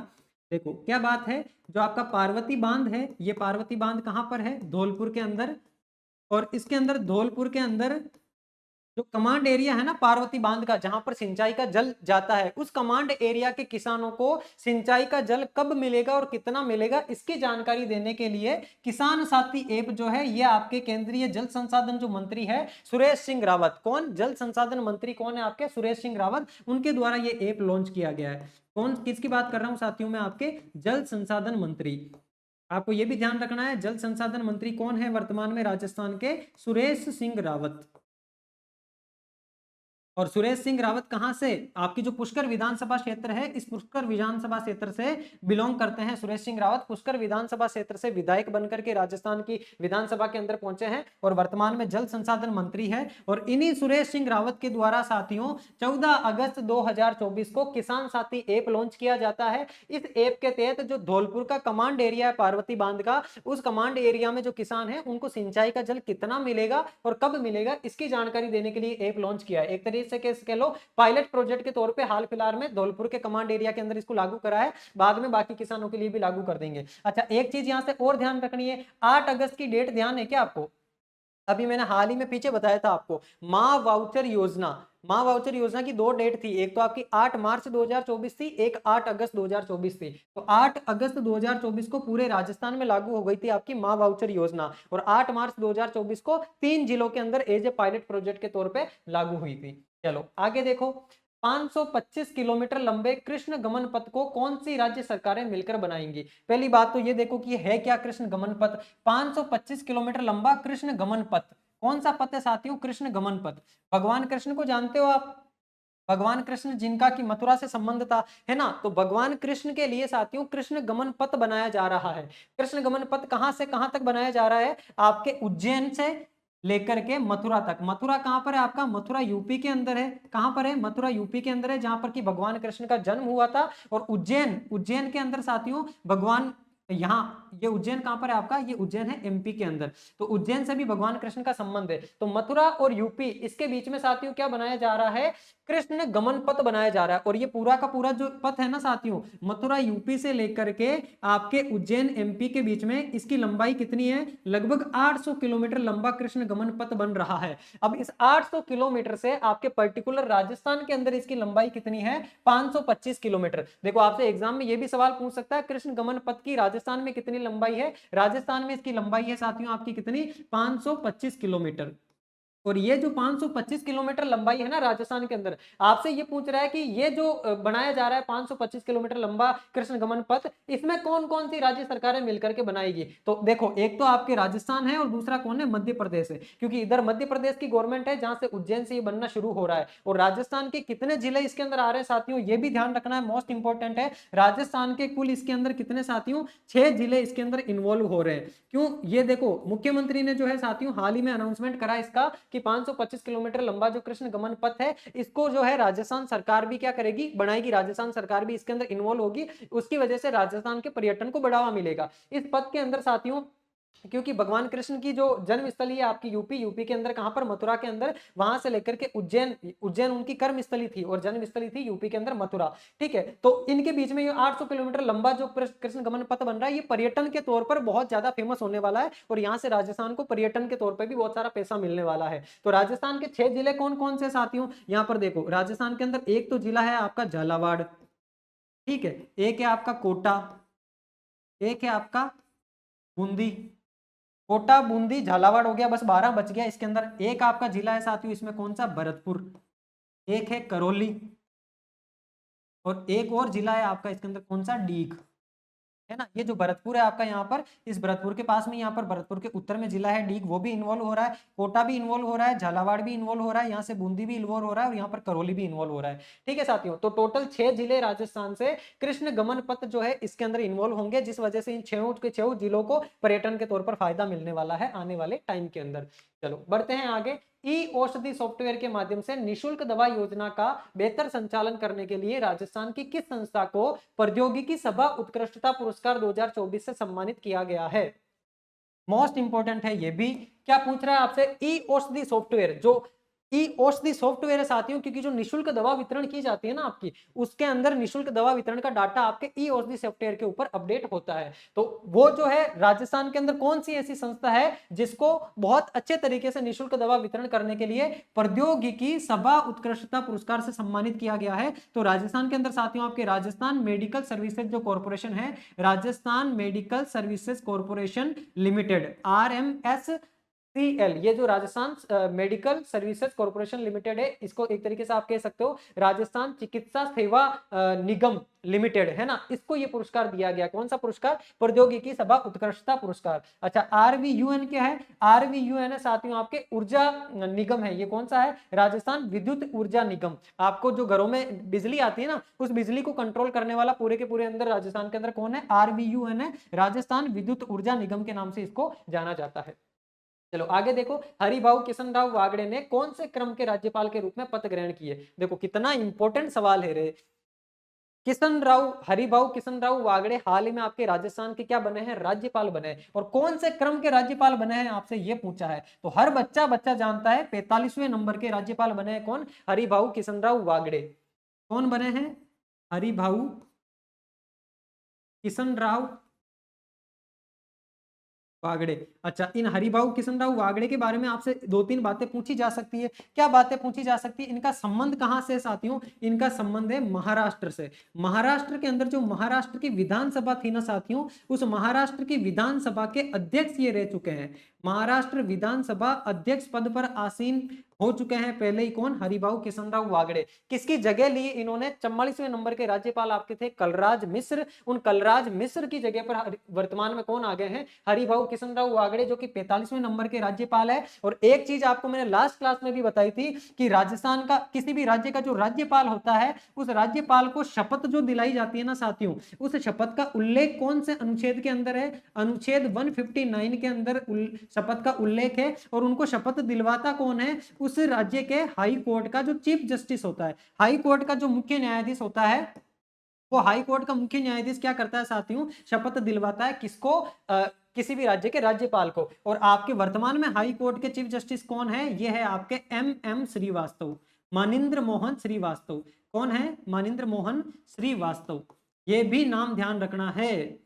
देखो क्या बात है, जो आपका पार्वती बांध है, ये पार्वती बांध कहां पर है? धौलपुर के अंदर। और इसके अंदर धौलपुर के अंदर जो कमांड एरिया है ना पार्वती बांध का, जहां पर सिंचाई का जल जाता है, उस कमांड एरिया के किसानों को सिंचाई का जल कब मिलेगा और कितना मिलेगा, इसकी जानकारी देने के लिए किसान साथी ऐप जो है, ये आपके केंद्रीय जल संसाधन जो मंत्री है सुरेश सिंह रावत, कौन जल संसाधन मंत्री कौन है आपके, सुरेश सिंह रावत, उनके द्वारा ये ऐप लॉन्च किया गया है। कौन, किसकी बात कर रहा हूं साथियों में, आपके जल संसाधन मंत्री। आपको यह भी ध्यान रखना है जल संसाधन मंत्री कौन है वर्तमान में राजस्थान के, सुरेश सिंह रावत। और सुरेश सिंह रावत कहां से, आपकी जो पुष्कर विधानसभा क्षेत्र है, इस पुष्कर विधानसभा क्षेत्र से बिलोंग करते हैं सुरेश सिंह रावत। पुष्कर विधानसभा क्षेत्र से विधायक बनकर के राजस्थान की विधानसभा के अंदर पहुंचे हैं और वर्तमान में जल संसाधन मंत्री है। और इन्हीं सुरेश सिंह रावत के द्वारा साथियों 14 अगस्त 2024 को किसान साथी ऐप लॉन्च किया जाता है। इस ऐप के तहत जो धौलपुर का कमांड एरिया है पार्वती बांध का, उस कमांड एरिया में जो किसान है उनको सिंचाई का जल कितना मिलेगा और कब मिलेगा, इसकी जानकारी देने के लिए ऐप लॉन्च किया है। एक तरीके से कह लो पायलट प्रोजेक्ट के तौर पे हाल फिलहाल में धौलपुर के कमांड एरिया के अंदर इसको लागू करा है, बाद में बाकी किसानों के लिए भी लागू कर देंगे। अच्छा, एक चीज यहां से और ध्यान रखनी है, 8 अगस्त की डेट ध्यान है क्या आपको, अभी मैंने हाल ही में पीछे बताया था आपको, मां वाउचर योजना, मां वाउचर योजना की 2 डेट थी, एक तो आपकी 8 मार्च 2024 थी, एक 8 अगस्त 2024 थी। तो 8 अगस्त 2024 को पूरे राजस्थान में लागू हो गई थी आपकी मां वाउचर योजना, और 8 मार्च 2024 को 3 जिलों के अंदर एज ए पायलट प्रोजेक्ट के तौर पे लागू हुई थी। चलो आगे देखो, 525 किलोमीटर लंबे कृष्ण गमन पथ को कौन सी राज्य सरकारें मिलकर बनाएंगी। पहली बात तो ये देखो कि है क्या कृष्ण गमन पथ, 525 किलोमीटर लंबा कृष्ण गमन पथ, कौन सा पथ है साथियों, कृष्ण गमन पथ। भगवान कृष्ण को जानते हो आप, भगवान कृष्ण जिनका कि मथुरा से संबंध था, है ना, तो भगवान कृष्ण के लिए साथियों कृष्ण गमन पथ बनाया जा रहा है। कृष्ण गमन पथ कहां से कहां तक बनाया जा रहा है, आपके उज्जैन से लेकर के मथुरा तक। मथुरा कहां पर है आपका, मथुरा यूपी के अंदर है, कहां पर है, मथुरा यूपी के अंदर है, जहां पर कि भगवान कृष्ण का जन्म हुआ था। और उज्जैन, उज्जैन के अंदर साथियों भगवान, यहाँ ये उज्जैन कहां पर है आपका, ये उज्जैन है एमपी के अंदर, तो उज्जैन से भी भगवान कृष्ण का संबंध है। तो मथुरा और यूपी इसके बीच में साथियों क्या बनाया जा रहा है, कृष्ण गमन पथ बनाया जा रहा है। और ये पूरा का पूरा जो पथ है ना साथियों, मथुरा यूपी से लेकर के आपके उज्जैन एमपी के बीच में, इसकी लंबाई कितनी है, लगभग 800 किलोमीटर लंबा कृष्ण गमन पथ बन रहा है। अब इस 800 किलोमीटर से आपके पर्टिकुलर राजस्थान के अंदर इसकी लंबाई कितनी है, 525 किलोमीटर। देखो आपसे एग्जाम में यह भी सवाल पूछ सकता है, कृष्ण गमन पथ की राजस्थान में कितनी लंबाई है, राजस्थान में इसकी लंबाई है साथियों आपकी कितनी, 525 किलोमीटर। और ये जो 525 किलोमीटर लंबाई है ना राजस्थान के अंदर, आपसे ये पूछ रहा है कि ये जो बनाया जा रहा है 525 किलोमीटर लंबा कृष्ण गमन पथ, इसमें कौन कौन सी राज्य सरकारें मिलकर के बनाएगी। तो देखो एक तो आपके राजस्थान है और दूसरा कौन है, मध्य प्रदेश है, क्योंकि इधर मध्य प्रदेश की गवर्नमेंट है जहां से उज्जैन से ये बनना शुरू हो रहा है। और राजस्थान के कितने जिले इसके अंदर आ रहे हैं साथियों, ये भी ध्यान रखना है, मोस्ट इंपॉर्टेंट है। राजस्थान के कुल इसके अंदर कितने साथियों, 6 जिले इसके अंदर इन्वॉल्व हो रहे हैं। क्यों, ये देखो मुख्यमंत्री ने जो है साथियों हाल ही में अनाउंसमेंट करा इसका कि 525 किलोमीटर लंबा जो कृष्ण गमन पथ है, इसको जो है राजस्थान सरकार भी क्या करेगी, बनाएगी, राजस्थान सरकार भी इसके अंदर इन्वॉल्व होगी। उसकी वजह से राजस्थान के पर्यटन को बढ़ावा मिलेगा। इस पथ के अंदर साथियों, क्योंकि भगवान कृष्ण की जो जन्म स्थली है आपकी यूपी, यूपी के अंदर कहां पर, मथुरा के अंदर, वहां से लेकर के उज्जैन, उज्जैन उनकी कर्म स्थली थी और जन्म स्थली थी यूपी के अंदर मथुरा। ठीक है, तो इनके बीच में ये 800 किलोमीटर लंबा जो कृष्ण गमन पथ बन रहा है, ये पर्यटन के तौर पर बहुत ज्यादा फेमस होने वाला है और यहाँ से राजस्थान को पर्यटन के तौर पर भी बहुत सारा पैसा मिलने वाला है। तो राजस्थान के 6 जिले कौन कौन से साथियों, यहाँ पर देखो राजस्थान के अंदर एक तो जिला है आपका झालावाड़, ठीक है, एक है आपका कोटा, एक है आपका बूंदी, कोटा बूंदी झालावाड़ हो गया, बस 12 बच गया इसके अंदर। एक आपका जिला है साथियों इसमें कौन सा, भरतपुर, एक है करौली, और एक और जिला है आपका इसके अंदर कौन सा, डीग, है ना। ये जो भरतपुर है आपका, यहाँ पर इस भरतपुर के पास में, यहाँ पर भरतपुर के उत्तर में जिला है डीग, वो भी इन्वॉल्व हो रहा है, कोटा भी इन्वॉल्व हो रहा है, झालावाड़ भी इन्वॉल्व हो रहा है, यहाँ से बूंदी भी इन्वॉल्व हो रहा है और यहाँ पर करौली भी इन्वॉल्व हो रहा है। ठीक है साथियों, तो टोटल 6 जिले राजस्थान से कृष्ण गमन पथ जो है इसके अंदर इन्वॉल्व होंगे, जिस वजह से इन 6 जिलों को पर्यटन के तौर पर फायदा मिलने वाला है आने वाले टाइम के अंदर। चलो बढ़ते हैं आगे। ई औषधि सॉफ्टवेयर के माध्यम से निशुल्क दवा योजना का बेहतर संचालन करने के लिए राजस्थान की किस संस्था को प्रौद्योगिकी सभा उत्कृष्टता पुरस्कार 2024 से सम्मानित किया गया है। मोस्ट इंपोर्टेंट है ये भी, क्या पूछ रहा है आपसे, ई औषधि सॉफ्टवेयर जो ई औषधि सॉफ्टवेयर है साथियों, क्योंकि जो निशुल्क दवा वितरण की जाती है ना आपकी, उसके अंदर निशुल्क दवा वितरण का डाटा आपके ई औषधि सॉफ्टवेयर के ऊपर अपडेट होता है। तो वो जो है राजस्थान के अंदर कौन सी ऐसी संस्था है जिसको बहुत अच्छे तरीके से निशुल्क दवा वितरण करने के लिए प्रौद्योगिकी सभा उत्कृष्टता पुरस्कार से सम्मानित किया गया है? तो राजस्थान के अंदर साथियों आपके राजस्थान मेडिकल सर्विसेज जो कॉर्पोरेशन है, Rajasthan medical services corporation limited, RMS CL, ये जो Rajasthan medical services corporation limited है, इसको एक तरीके से आप कह सकते हो राजस्थान चिकित्सा सेवा निगम लिमिटेड है ना, इसको ये पुरस्कार दिया गया। कौन सा पुरस्कार? प्रौद्योगिकी सभा उत्कृष्टता पुरस्कार। अच्छा, RVUN क्या है? RVUN है साथियों आपके ऊर्जा निगम है। ये कौन सा है? राजस्थान विद्युत ऊर्जा निगम। आपको जो घरों में बिजली आती है ना, उस बिजली को कंट्रोल करने वाला पूरे के पूरे अंदर राजस्थान के अंदर कौन है? RVUN है, राजस्थान विद्युत ऊर्जा निगम के नाम से इसको जाना जाता है। चलो आगे देखो, हरिभाऊ किशनराव वागड़े ने कौन से क्रम के राज्यपाल के रूप में पद ग्रहण किए? देखो कितना इंपॉर्टेंट सवाल है रे। हरिभाऊ किशनराव वागड़े हाल ही में आपके राजस्थान के क्या बने हैं? राज्यपाल बने हैं। और कौन से क्रम के राज्यपाल बने हैं आपसे ये पूछा है, तो हर बच्चा जानता है 45वें नंबर के राज्यपाल बने हैं कौन? हरिभाऊ किशनराव वागड़े। कौन बने हैं? हरिभाऊ किशनराव वागड़े। अच्छा, इन हरिभाऊ किशनराव वागड़े के बारे में आपसे दो तीन बातें पूछी जा सकती है। क्या बातें पूछी जा सकती है? इनका संबंध कहां से है साथियों? इनका संबंध है महाराष्ट्र से। महाराष्ट्र के अंदर जो महाराष्ट्र की विधानसभा थी ना साथियों, उस महाराष्ट्र की विधानसभा के अध्यक्ष ये रह चुके हैं। महाराष्ट्र विधानसभा अध्यक्ष पद पर आसीन हो चुके हैं पहले ही। कौन? हरिभाऊ किशनराव वागड़े। किसकी जगह ली इन्होंने? 44वें नंबर के राज्यपाल आपके थे कलराज मिश्र। उन कलराज मिश्र की जगह पर वर्तमान में कौन आ गए हैं? हरिभाऊ किशनराव वागड़े, जो कि 45वें नंबर के राज्यपाल है। और एक चीज आपको मैंने लास्ट क्लास में भी बताई थी कि राजस्थान का किसी भी राज्य का जो राज्यपाल होता है, उस राज्यपाल को शपथ जो दिलाई जाती है ना साथियों, उस शपथ का उल्लेख कौन से अनुच्छेद के अंदर है? अनुच्छेद 159 के अंदर शपथ का उल्लेख है। और उनको शपथ दिलवाता कौन है? उस राज्य के हाई कोर्ट का जो चीफ जस्टिस होता है, हाई कोर्ट का जो मुख्य न्यायाधीश होता है, वो हाई कोर्ट का मुख्य न्यायाधीश क्या करता है साथियों? शपथ दिलवाता है किसको? किसी भी राज्य के राज्यपाल को। और आपके वर्तमान में हाई कोर्ट के चीफ जस्टिस कौन है? ये है आपके MM श्रीवास्तव, मानिंद्र मोहन श्रीवास्तव। कौन है? मानिंद्र मोहन श्रीवास्तव। ये भी नाम ध्यान रखना है।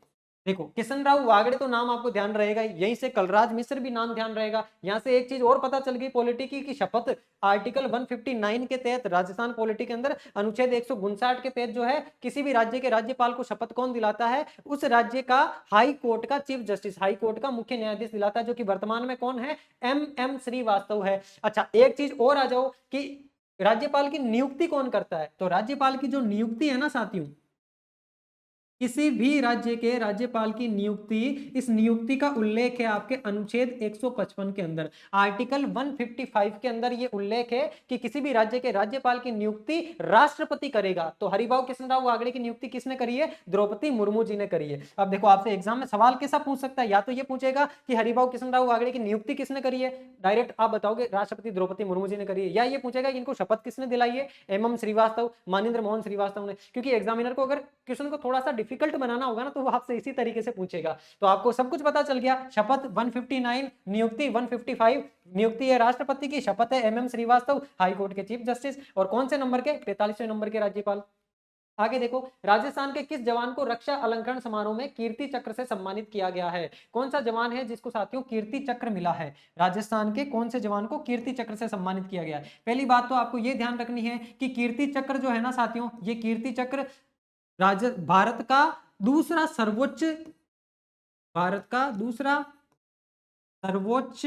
देखो किशनराव वागड़े तो नाम आपको ध्यान रहेगा, यहीं से कलराज मिश्र भी नाम ध्यान रहेगा। यहां से एक चीज और पता चल गई पॉलिटी की शपथ आर्टिकल 159 के तहत राजस्थान पॉलिटी के अंदर अनुच्छेद 159 के तहत जो है किसी भी राज्य के राज्यपाल को शपथ कौन दिलाता है? उस राज्य का हाई कोर्ट का चीफ जस्टिस, हाई कोर्ट का मुख्य न्यायाधीश दिलाता है, जो कि वर्तमान में कौन है? MM श्रीवास्तव है। अच्छा, एक चीज और आ जाओ कि राज्यपाल की नियुक्ति कौन करता है? तो राज्यपाल की जो नियुक्ति है ना साथियों, किसी भी राज्य के राज्यपाल की नियुक्ति, इस नियुक्ति का उल्लेख है आपके अनुच्छेद 155 के अंदर। आर्टिकल 155 के अंदर यह उल्लेख है कि किसी भी राज्य के राज्यपाल की नियुक्ति राष्ट्रपति करेगा। तो हरिभाऊ किशनराव वागड़े की नियुक्ति किसने करी है? द्रौपदी मुर्मू जी ने करी है। अब देखो आपसे एग्जाम में सवाल कैसा पूछ सकता है, या तो ये पूछेगा कि हरिभाऊ किशनराव वागड़े की नियुक्ति किसने करी है, डायरेक्ट आप बताओगे राष्ट्रपति द्रौपदी मुर्मू जी ने करी है, या ये पूछेगा कि इनको शपथ किसने दिलाई है? MM श्रीवास्तव, मानिंद्र मोहन श्रीवास्तव ने। क्योंकि एग्जामिनर को अगर क्वेश्चन को थोड़ा सा डिफिकल्ट बनाना होगा ना, तो वो आपसे इसी तरीके से पूछेगा। तो आपको सब कुछ पता चल गया। शपथ 159, नियुक्ति 155, नियुक्ति है राष्ट्रपति की, शपथ है MM श्रीवास्तव, हाई कोर्ट के चीफ जस्टिस। और कौन से नंबर के? 45वें नंबर के राज्यपाल। आगे देखो, राजस्थान के किस जवान को रक्षा अलंकरण समारोह में कीर्ति चक्र से सम्मानित किया गया है? कौन सा जवान है जिसको साथियों कीर्ति चक्र मिला है? राजस्थान के कौन से जवान को कीर्ति चक्र से सम्मानित किया गया है? पहली बात तो आपको यह ध्यान रखनी है कि कीर्ति चक्र जो है ना साथियों, ये कीर्ति चक्र भारत का दूसरा सर्वोच्च, भारत का दूसरा सर्वोच्च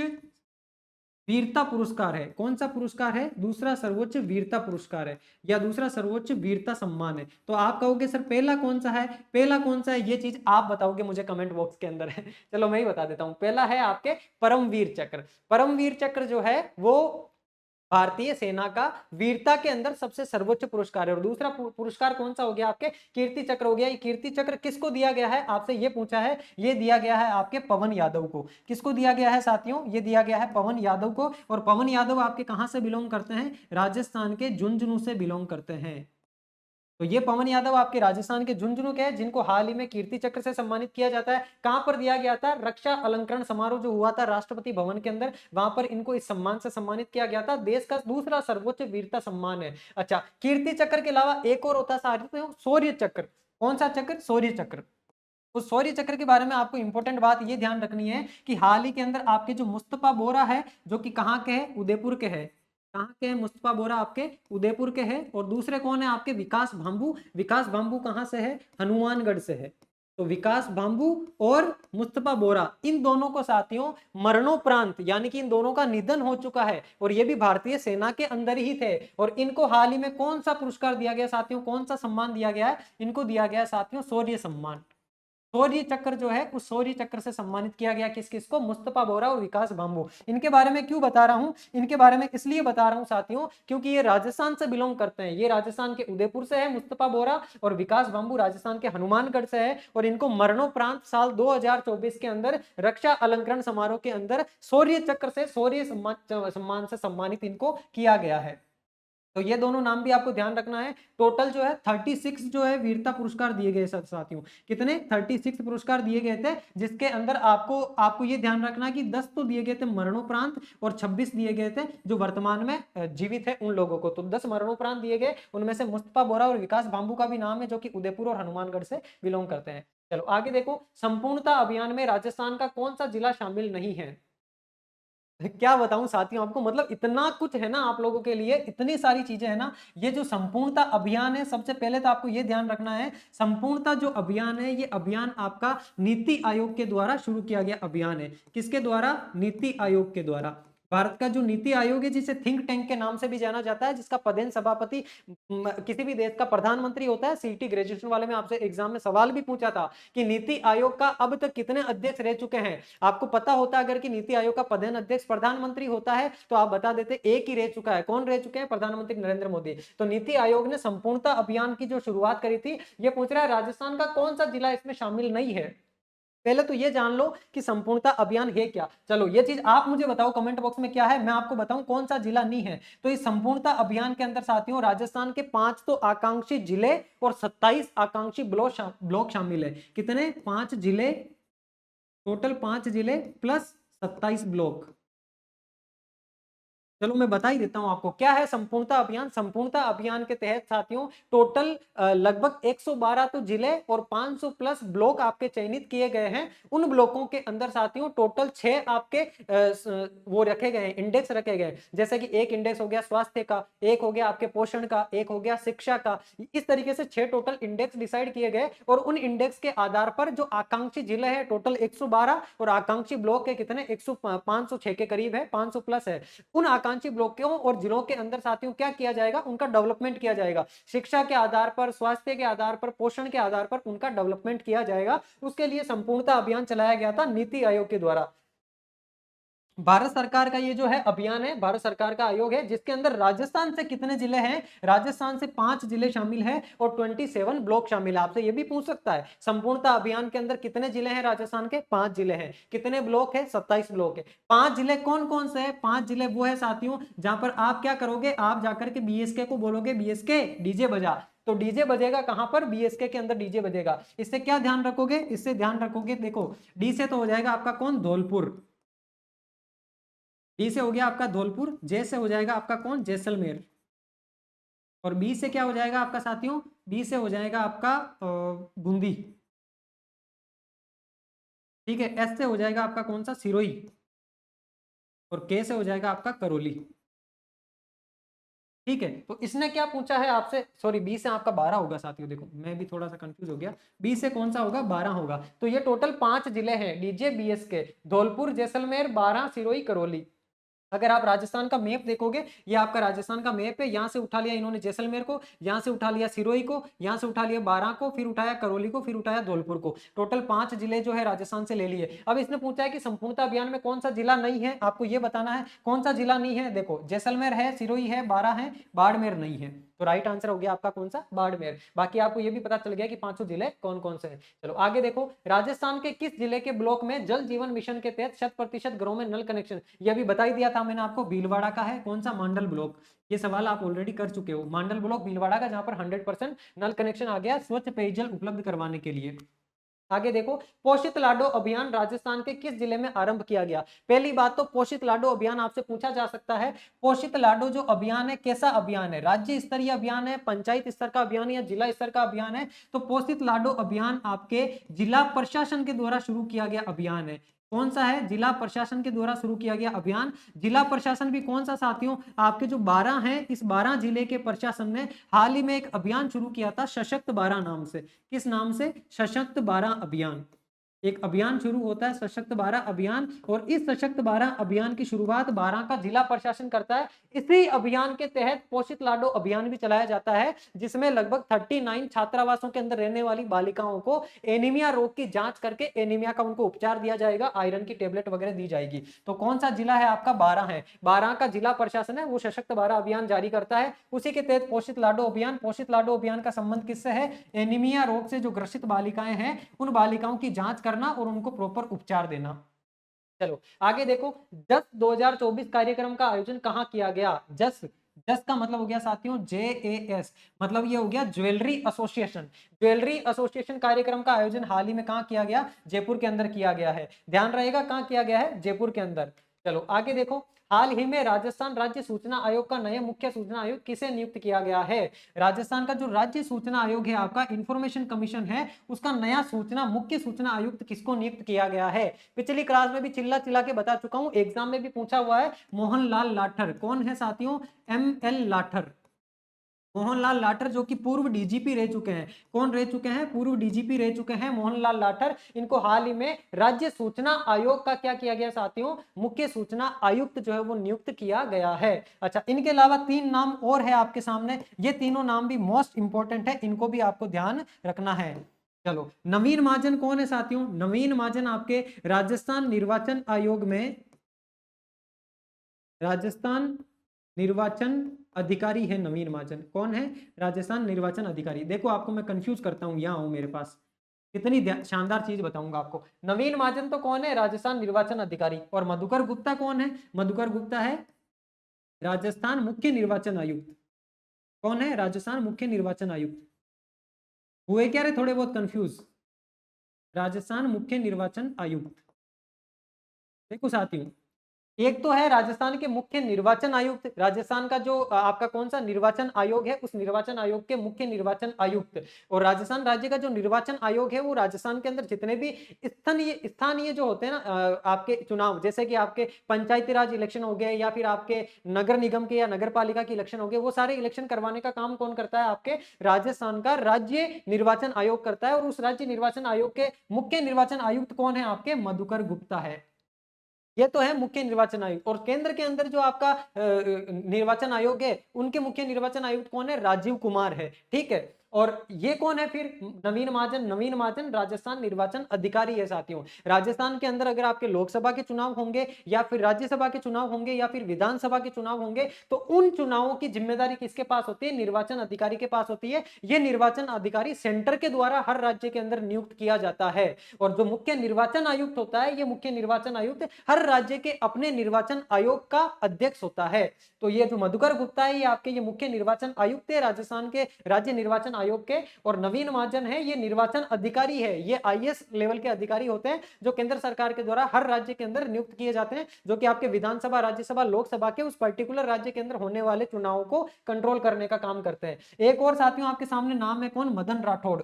वीरता पुरस्कार है। कौन सा पुरस्कार है? दूसरा सर्वोच्च वीरता पुरस्कार है, या दूसरा सर्वोच्च वीरता सम्मान है। तो आप कहोगे सर पहला कौन सा है? पहला कौन सा है ये चीज आप बताओगे मुझे कमेंट बॉक्स के अंदर है। चलो मैं ही बता देता हूं। पहला है आपके परमवीर चक्र। परमवीर चक्र जो है वो भारतीय सेना का वीरता के अंदर सबसे सर्वोच्च पुरस्कार है। और दूसरा पुरस्कार कौन सा हो गया? आपके कीर्ति चक्र हो गया। ये कीर्ति चक्र किसको दिया गया है? आपसे ये पूछा है। ये दिया गया है आपके पवन यादव को। किसको दिया गया है साथियों? ये दिया गया है पवन यादव को। और पवन यादव आपके कहां से बिलोंग करते हैं? राजस्थान के झुंझुनू से बिलोंग करते हैं। तो ये पवन यादव आपके राजस्थान के झुंझुनू के हैं, जिनको हाल ही में कीर्ति चक्र से सम्मानित किया जाता है। कहां पर दिया गया था? रक्षा अलंकरण समारोह जो हुआ था राष्ट्रपति भवन के अंदर, वहां पर इनको इस सम्मान से सम्मानित किया गया था। देश का दूसरा सर्वोच्च वीरता सम्मान है। अच्छा, कीर्ति चक्र के अलावा एक और होता है साथियों, शौर्य चक्र। कौन सा चक्र? शौर्य चक्र। उस शौर्य चक्र के बारे में आपको इंपॉर्टेंट बात ये ध्यान रखनी है कि हाल ही के अंदर आपके जो मुस्तफा बोरा है, जो कि कहाँ के हैं? उदयपुर के हैं। कहाँ के हैं मुस्तफा बोरा? आपके उदयपुर के हैं। और दूसरे कौन है आपके? विकास भांबू। विकास भांबू कहाँ से है? हनुमानगढ़ से है। तो विकास भांबू और मुस्तफा बोरा, इन दोनों को साथियों मरणोपरांत, यानी कि इन दोनों का निधन हो चुका है, और ये भी भारतीय सेना के अंदर ही थे। और इनको हाल ही में कौन सा पुरस्कार दिया गया साथियों? कौन सा सम्मान दिया गया है? इनको दिया गया है साथियों शौर्य सम्मान। शौर्य चक्र जो है, उस शौर्य चक्र से सम्मानित किया गया किस किस को? मुस्तफा बोरा और विकास भांबू। इनके बारे में क्यों बता रहा हूं? इनके बारे में इसलिए बता रहा हूं साथियों, क्योंकि ये राजस्थान से बिलोंग करते हैं। ये राजस्थान के उदयपुर से है मुस्तफा बोरा, और विकास भांबू राजस्थान के हनुमानगढ़ से है। और इनको मरणोपरांत साल 2024 के अंदर रक्षा अलंकरण समारोह के अंदर शौर्य चक्र से, शौर्य सम्मान से सम्मानित इनको किया गया है। तो ये दोनों नाम भी आपको ध्यान रखना है। टोटल जो है 36 जो है वीरता पुरस्कार दिए गए साथियों। कितने? 36 पुरस्कार दिए गए थे, जिसके अंदर आपको आपको ये ध्यान रखना है कि 10 तो दिए गए थे मरणोपरांत, और 26 दिए गए थे जो वर्तमान में जीवित है उन लोगों को। तो 10 मरणोपरांत दिए गए, उनमें से मुस्तफा बोरा और विकास भांबू का भी नाम है, जो कि उदयपुर और हनुमानगढ़ से बिलोंग करते हैं। चलो आगे देखो, संपूर्णता अभियान में राजस्थान का कौन सा जिला शामिल नहीं है? क्या बताऊं साथियों आपको, मतलब इतना कुछ है ना आप लोगों के लिए, इतनी सारी चीजें है ना। ये जो संपूर्णता अभियान है, सबसे पहले तो आपको ये ध्यान रखना है, संपूर्णता जो अभियान है, ये अभियान आपका नीति आयोग के द्वारा शुरू किया गया अभियान है। किसके द्वारा? नीति आयोग के द्वारा। भारत का जो नीति आयोग है, जिसे थिंक टैंक के नाम से भी जाना जाता है, जिसका पदेन सभापति किसी भी देश का प्रधानमंत्री होता है। सीटी ग्रेजुएशन वाले में आपसे एग्जाम में सवाल भी पूछा था कि नीति आयोग का अब तक कितने अध्यक्ष रह चुके हैं। आपको पता होता अगर कि नीति आयोग का प्रधान अध्यक्ष प्रधानमंत्री होता है, तो आप बता देते एक ही रह चुका है। कौन रह चुके हैं? प्रधानमंत्री नरेंद्र मोदी। तो नीति आयोग ने संपूर्णता अभियान की जो शुरुआत करी थी, ये पूछ रहा है राजस्थान का कौन सा जिला इसमें शामिल नहीं है। पहले तो ये जान लो कि संपूर्णता अभियान है क्या। चलो ये चीज आप मुझे बताओ कमेंट बॉक्स में क्या है, मैं आपको बताऊं कौन सा जिला नहीं है। तो इस संपूर्णता अभियान के अंदर साथियों राजस्थान के 5 तो आकांक्षी जिले और 27 आकांक्षी ब्लॉक शामिल है। कितने? 5 जिले, टोटल 5 जिले प्लस 27 ब्लॉक। चलो मैं बता ही देता हूं आपको क्या है संपूर्णता अभियान। संपूर्णता अभियान के तहत साथियों टोटल लगभग 112 तो जिले और 500 प्लस ब्लॉक आपके चयनित किए गए हैं। उन ब्लॉकों के अंदर साथियों टोटल 6 आपके वो रखे गए हैं, इंडेक्स रखे गए। जैसे कि एक इंडेक्स हो गया स्वास्थ्य का, एक हो गया आपके पोषण का, एक हो गया शिक्षा का। इस तरीके से 6 टोटल इंडेक्स डिसाइड किए गए, और उन इंडेक्स के आधार पर जो आकांक्षी जिले हैं टोटल 112, और आकांक्षी ब्लॉक के कितने? 506 के करीब है, 500 प्लस है। उन आकांक्षी ब्लॉकों और जिलों के अंदर साथियों क्या किया जाएगा? उनका डेवलपमेंट किया जाएगा। शिक्षा के आधार पर, स्वास्थ्य के आधार पर, पोषण के आधार पर उनका डेवलपमेंट किया जाएगा। उसके लिए संपूर्णता अभियान चलाया गया था नीति आयोग के द्वारा। भारत सरकार का ये जो है अभियान है, भारत सरकार का आयोग है, जिसके अंदर राजस्थान से कितने जिले हैं? राजस्थान से 5 जिले शामिल हैं और 27 ब्लॉक शामिल है। आपसे ये भी पूछ सकता है संपूर्णता अभियान के अंदर कितने जिले हैं? राजस्थान के 5 जिले हैं। कितने ब्लॉक है? 27 ब्लॉक है। 5 जिले कौन कौन से हैं? 5 जिले वो है साथियों जहां पर आप क्या करोगे? आप जाकर के बीएसके को बोलोगे बीएसके डीजे बजा। तो डीजे बजेगा कहां पर? बीएसके के अंदर डीजे बजेगा। इससे क्या ध्यान रखोगे? इससे ध्यान रखोगे, देखो डी से तो हो जाएगा आपका कौन? धौलपुर। डी से हो गया आपका धौलपुर, जे से हो जाएगा आपका कौन? जैसलमेर। और बी से क्या हो जाएगा आपका साथियों? बी से हो जाएगा आपका बूंदी। ठीक है। एस से हो जाएगा आपका कौन सा? सिरोही। और के से हो जाएगा आपका करौली। ठीक है। तो इसने क्या पूछा है आपसे? सॉरी, बी से आपका 12 होगा साथियों। देखो मैं भी थोड़ा सा कंफ्यूज हो गया, बी से कौन सा होगा? 12 होगा। तो ये टोटल 5 जिले हैं, डीजे बीएस के, धौलपुर, जैसलमेर, 12, सिरोही, करौली। अगर आप राजस्थान का मैप देखोगे, ये आपका राजस्थान का मैप है। यहां से उठा लिया इन्होंने जैसलमेर को, यहां से उठा लिया सिरोही को, यहां से उठा लिया 12 को, फिर उठाया करौली को, फिर उठाया धौलपुर को। टोटल 5 जिले जो है राजस्थान से ले लिए। अब इसने पूछा है कि संपूर्णता अभियान में कौन सा जिला नहीं है, आपको ये बताना है कौन सा जिला नहीं है। देखो जैसलमेर है, सिरोही है, 12 है, बाड़मेर नहीं है। तो राइट आंसर हो गया आपका कौन सा? बाड़मेर। बाकी आपको ये भी पता चल गया कि 500 जिले कौन कौन से हैं। चलो आगे देखो, राजस्थान के किस जिले के ब्लॉक में जल जीवन मिशन के तहत 100% घरों में नल कनेक्शन? ये भी बता ही दिया था मैंने आपको? भीलवाड़ा का है। कौन सा? मांडल ब्लॉक। ये सवाल आप ऑलरेडी कर चुके हो। मांडल ब्लॉक भीलवाड़ा का, जहां पर 100% नल कनेक्शन आ गया स्वच्छ पेयजल उपलब्ध करवाने के लिए। आगे देखो, पोषित लाडो अभियान राजस्थान के किस जिले में आरंभ किया गया? पहली बात तो पोषित लाडो अभियान आपसे पूछा जा सकता है। पोषित लाडो जो अभियान है, कैसा अभियान है? राज्य स्तरीय अभियान है, पंचायत स्तर का अभियान या जिला स्तर का अभियान है? तो पोषित लाडो अभियान आपके जिला प्रशासन के द्वारा शुरू किया गया अभियान है। कौन सा है? जिला प्रशासन के द्वारा शुरू किया गया अभियान। जिला प्रशासन भी कौन सा साथियों? आपके जो 12 हैं, इस 12 जिले के प्रशासन ने हाल ही में एक अभियान शुरू किया था सशक्त 12 नाम से। किस नाम से? सशक्त 12 अभियान। एक अभियान शुरू होता है सशक्त 12 अभियान, और इस सशक्त 12 अभियान की शुरुआत 12 का जिला प्रशासन करता है। इसी अभियान के तहत पोषित लाडो अभियान भी चलाया जाता है, जिसमें लगभग 39 छात्रावासों के अंदर रहने वाली बालिकाओं को एनीमिया रोग की जांच करके एनीमिया का उनको उपचार दिया जाएगा, आयरन की टेबलेट वगैरह दी जाएगी। तो कौन सा जिला है आपका? 12 है। 12 का जिला प्रशासन है वो सशक्त 12 अभियान जारी करता है। उसी के तहत पोषित लाडो अभियान। पोषित लाडो अभियान का संबंध किससे है? एनीमिया रोग से जो ग्रसित बालिकाएं हैं, उन बालिकाओं की जांच करना और उनको प्रॉपर उपचार देना। चलो आगे देखो, जस 2024 कार्यक्रम का आयोजन कहां किया गया? जस, जस का मतलब हो गया साथियों JAS, मतलब ये हो गया ज्वेलरी एसोसिएशन। ज्वेलरी एसोसिएशन कार्यक्रम का आयोजन हाल ही में कहां किया गया? जयपुर के अंदर किया गया है। ध्यान रहेगा कहां किया गया है? जयपुर के अंदर। चलो आगे देखो, हाल ही में राजस्थान राज्य सूचना आयोग का नया मुख्य सूचना आयुक्त किसे नियुक्त किया गया है? राजस्थान का जो राज्य सूचना आयोग है आपका, इंफॉर्मेशन कमीशन है, उसका नया मुख्य सूचना आयुक्त किसको नियुक्त किया गया है? पिछली क्लास में भी चिल्ला चिल्ला के बता चुका हूं, एग्जाम में भी पूछा हुआ है। मोहनलाल लाठर। कौन है साथियों? ML लाठर। मोहनलाल लाठर जो कि पूर्व डीजीपी रह चुके हैं। कौन रह चुके हैं? पूर्व डीजीपी रह चुके हैं मोहनलाल लाठर। इनको हाल ही में राज्य सूचना आयोग का क्या किया गया साथियों? मुख्य सूचना आयुक्त जो है वो नियुक्त किया गया है। अच्छा, इनके अलावा 3 नाम और है आपके सामने। ये तीनों नाम भी मोस्ट इंपॉर्टेंट है, इनको भी आपको ध्यान रखना है। चलो, नवीन महाजन कौन है साथियों? नवीन महाजन आपके राजस्थान निर्वाचन आयोग में राजस्थान निर्वाचन अधिकारी है। नवीन महाजन कौन है? राजस्थान निर्वाचन अधिकारी। देखो आपको मैं कंफ्यूज करता हूं, यहां हूं मेरे पास, कितनी शानदार चीज बताऊंगा आपको। नवीन महाजन तो कौन है? राजस्थान निर्वाचन अधिकारी। और मधुकर गुप्ता कौन है? मधुकर गुप्ता है राजस्थान मुख्य निर्वाचन आयुक्त। कौन है? राजस्थान मुख्य निर्वाचन आयुक्त। हुए क्या रे थोड़े बहुत कंफ्यूज? राजस्थान मुख्य निर्वाचन आयुक्त। देखो साथियों, एक तो है राजस्थान के मुख्य निर्वाचन आयुक्त। राजस्थान का जो आपका कौन सा निर्वाचन आयोग है, उस निर्वाचन आयोग के मुख्य निर्वाचन आयुक्त। और राजस्थान राज्य का जो निर्वाचन आयोग है, वो राजस्थान के अंदर जितने भी स्थानीय स्थानीय जो होते हैं ना आपके चुनाव, जैसे कि आपके पंचायती राज इलेक्शन हो गए, या फिर आपके नगर निगम के या नगर पालिका के इलेक्शन हो गए, वो सारे इलेक्शन करवाने का काम कौन करता है? आपके राजस्थान का राज्य निर्वाचन आयोग करता है। और उस राज्य निर्वाचन आयोग के मुख्य निर्वाचन आयुक्त कौन है? आपके मधुकर गुप्ता है। ये तो है मुख्य निर्वाचन आयुक्त। और केंद्र के अंदर जो आपका निर्वाचन आयोग है, उनके मुख्य निर्वाचन आयुक्त कौन है? राजीव कुमार है। ठीक है। और ये कौन है फिर? नवीन महाजन। नवीन महाजन राजस्थान निर्वाचन अधिकारी है साथियों। राजस्थान के अंदर अगर आपके लोकसभा के चुनाव होंगे, या फिर राज्यसभा के चुनाव होंगे, या फिर विधानसभा के चुनाव होंगे, तो उन चुनावों की जिम्मेदारी किसके पास होती है? निर्वाचन अधिकारी के पास होती है। ये निर्वाचन अधिकारी सेंटर के द्वारा हर राज्य के अंदर नियुक्त किया जाता है। और जो मुख्य निर्वाचन आयुक्त होता है, ये मुख्य निर्वाचन आयुक्त हर राज्य के अपने निर्वाचन आयोग का अध्यक्ष होता है। तो ये जो मधुकर गुप्ता है, ये आपके ये मुख्य निर्वाचन आयुक्त है राजस्थान के राज्य निर्वाचन आयोग के। और नवीन महाजन है, ये निर्वाचन अधिकारी है। ये IAS लेवल के अधिकारी होते हैं, जो केंद्र सरकार के द्वारा हर राज्य के अंदर नियुक्त किए जाते हैं, जो कि आपके विधानसभा, राज्यसभा, लोकसभा के उस पर्टिकुलर राज्य के अंदर होने वाले चुनावों को कंट्रोल करने का काम करते हैं। एक और साथियों आपके सामने नाम है, कौन? मदन राठौड़।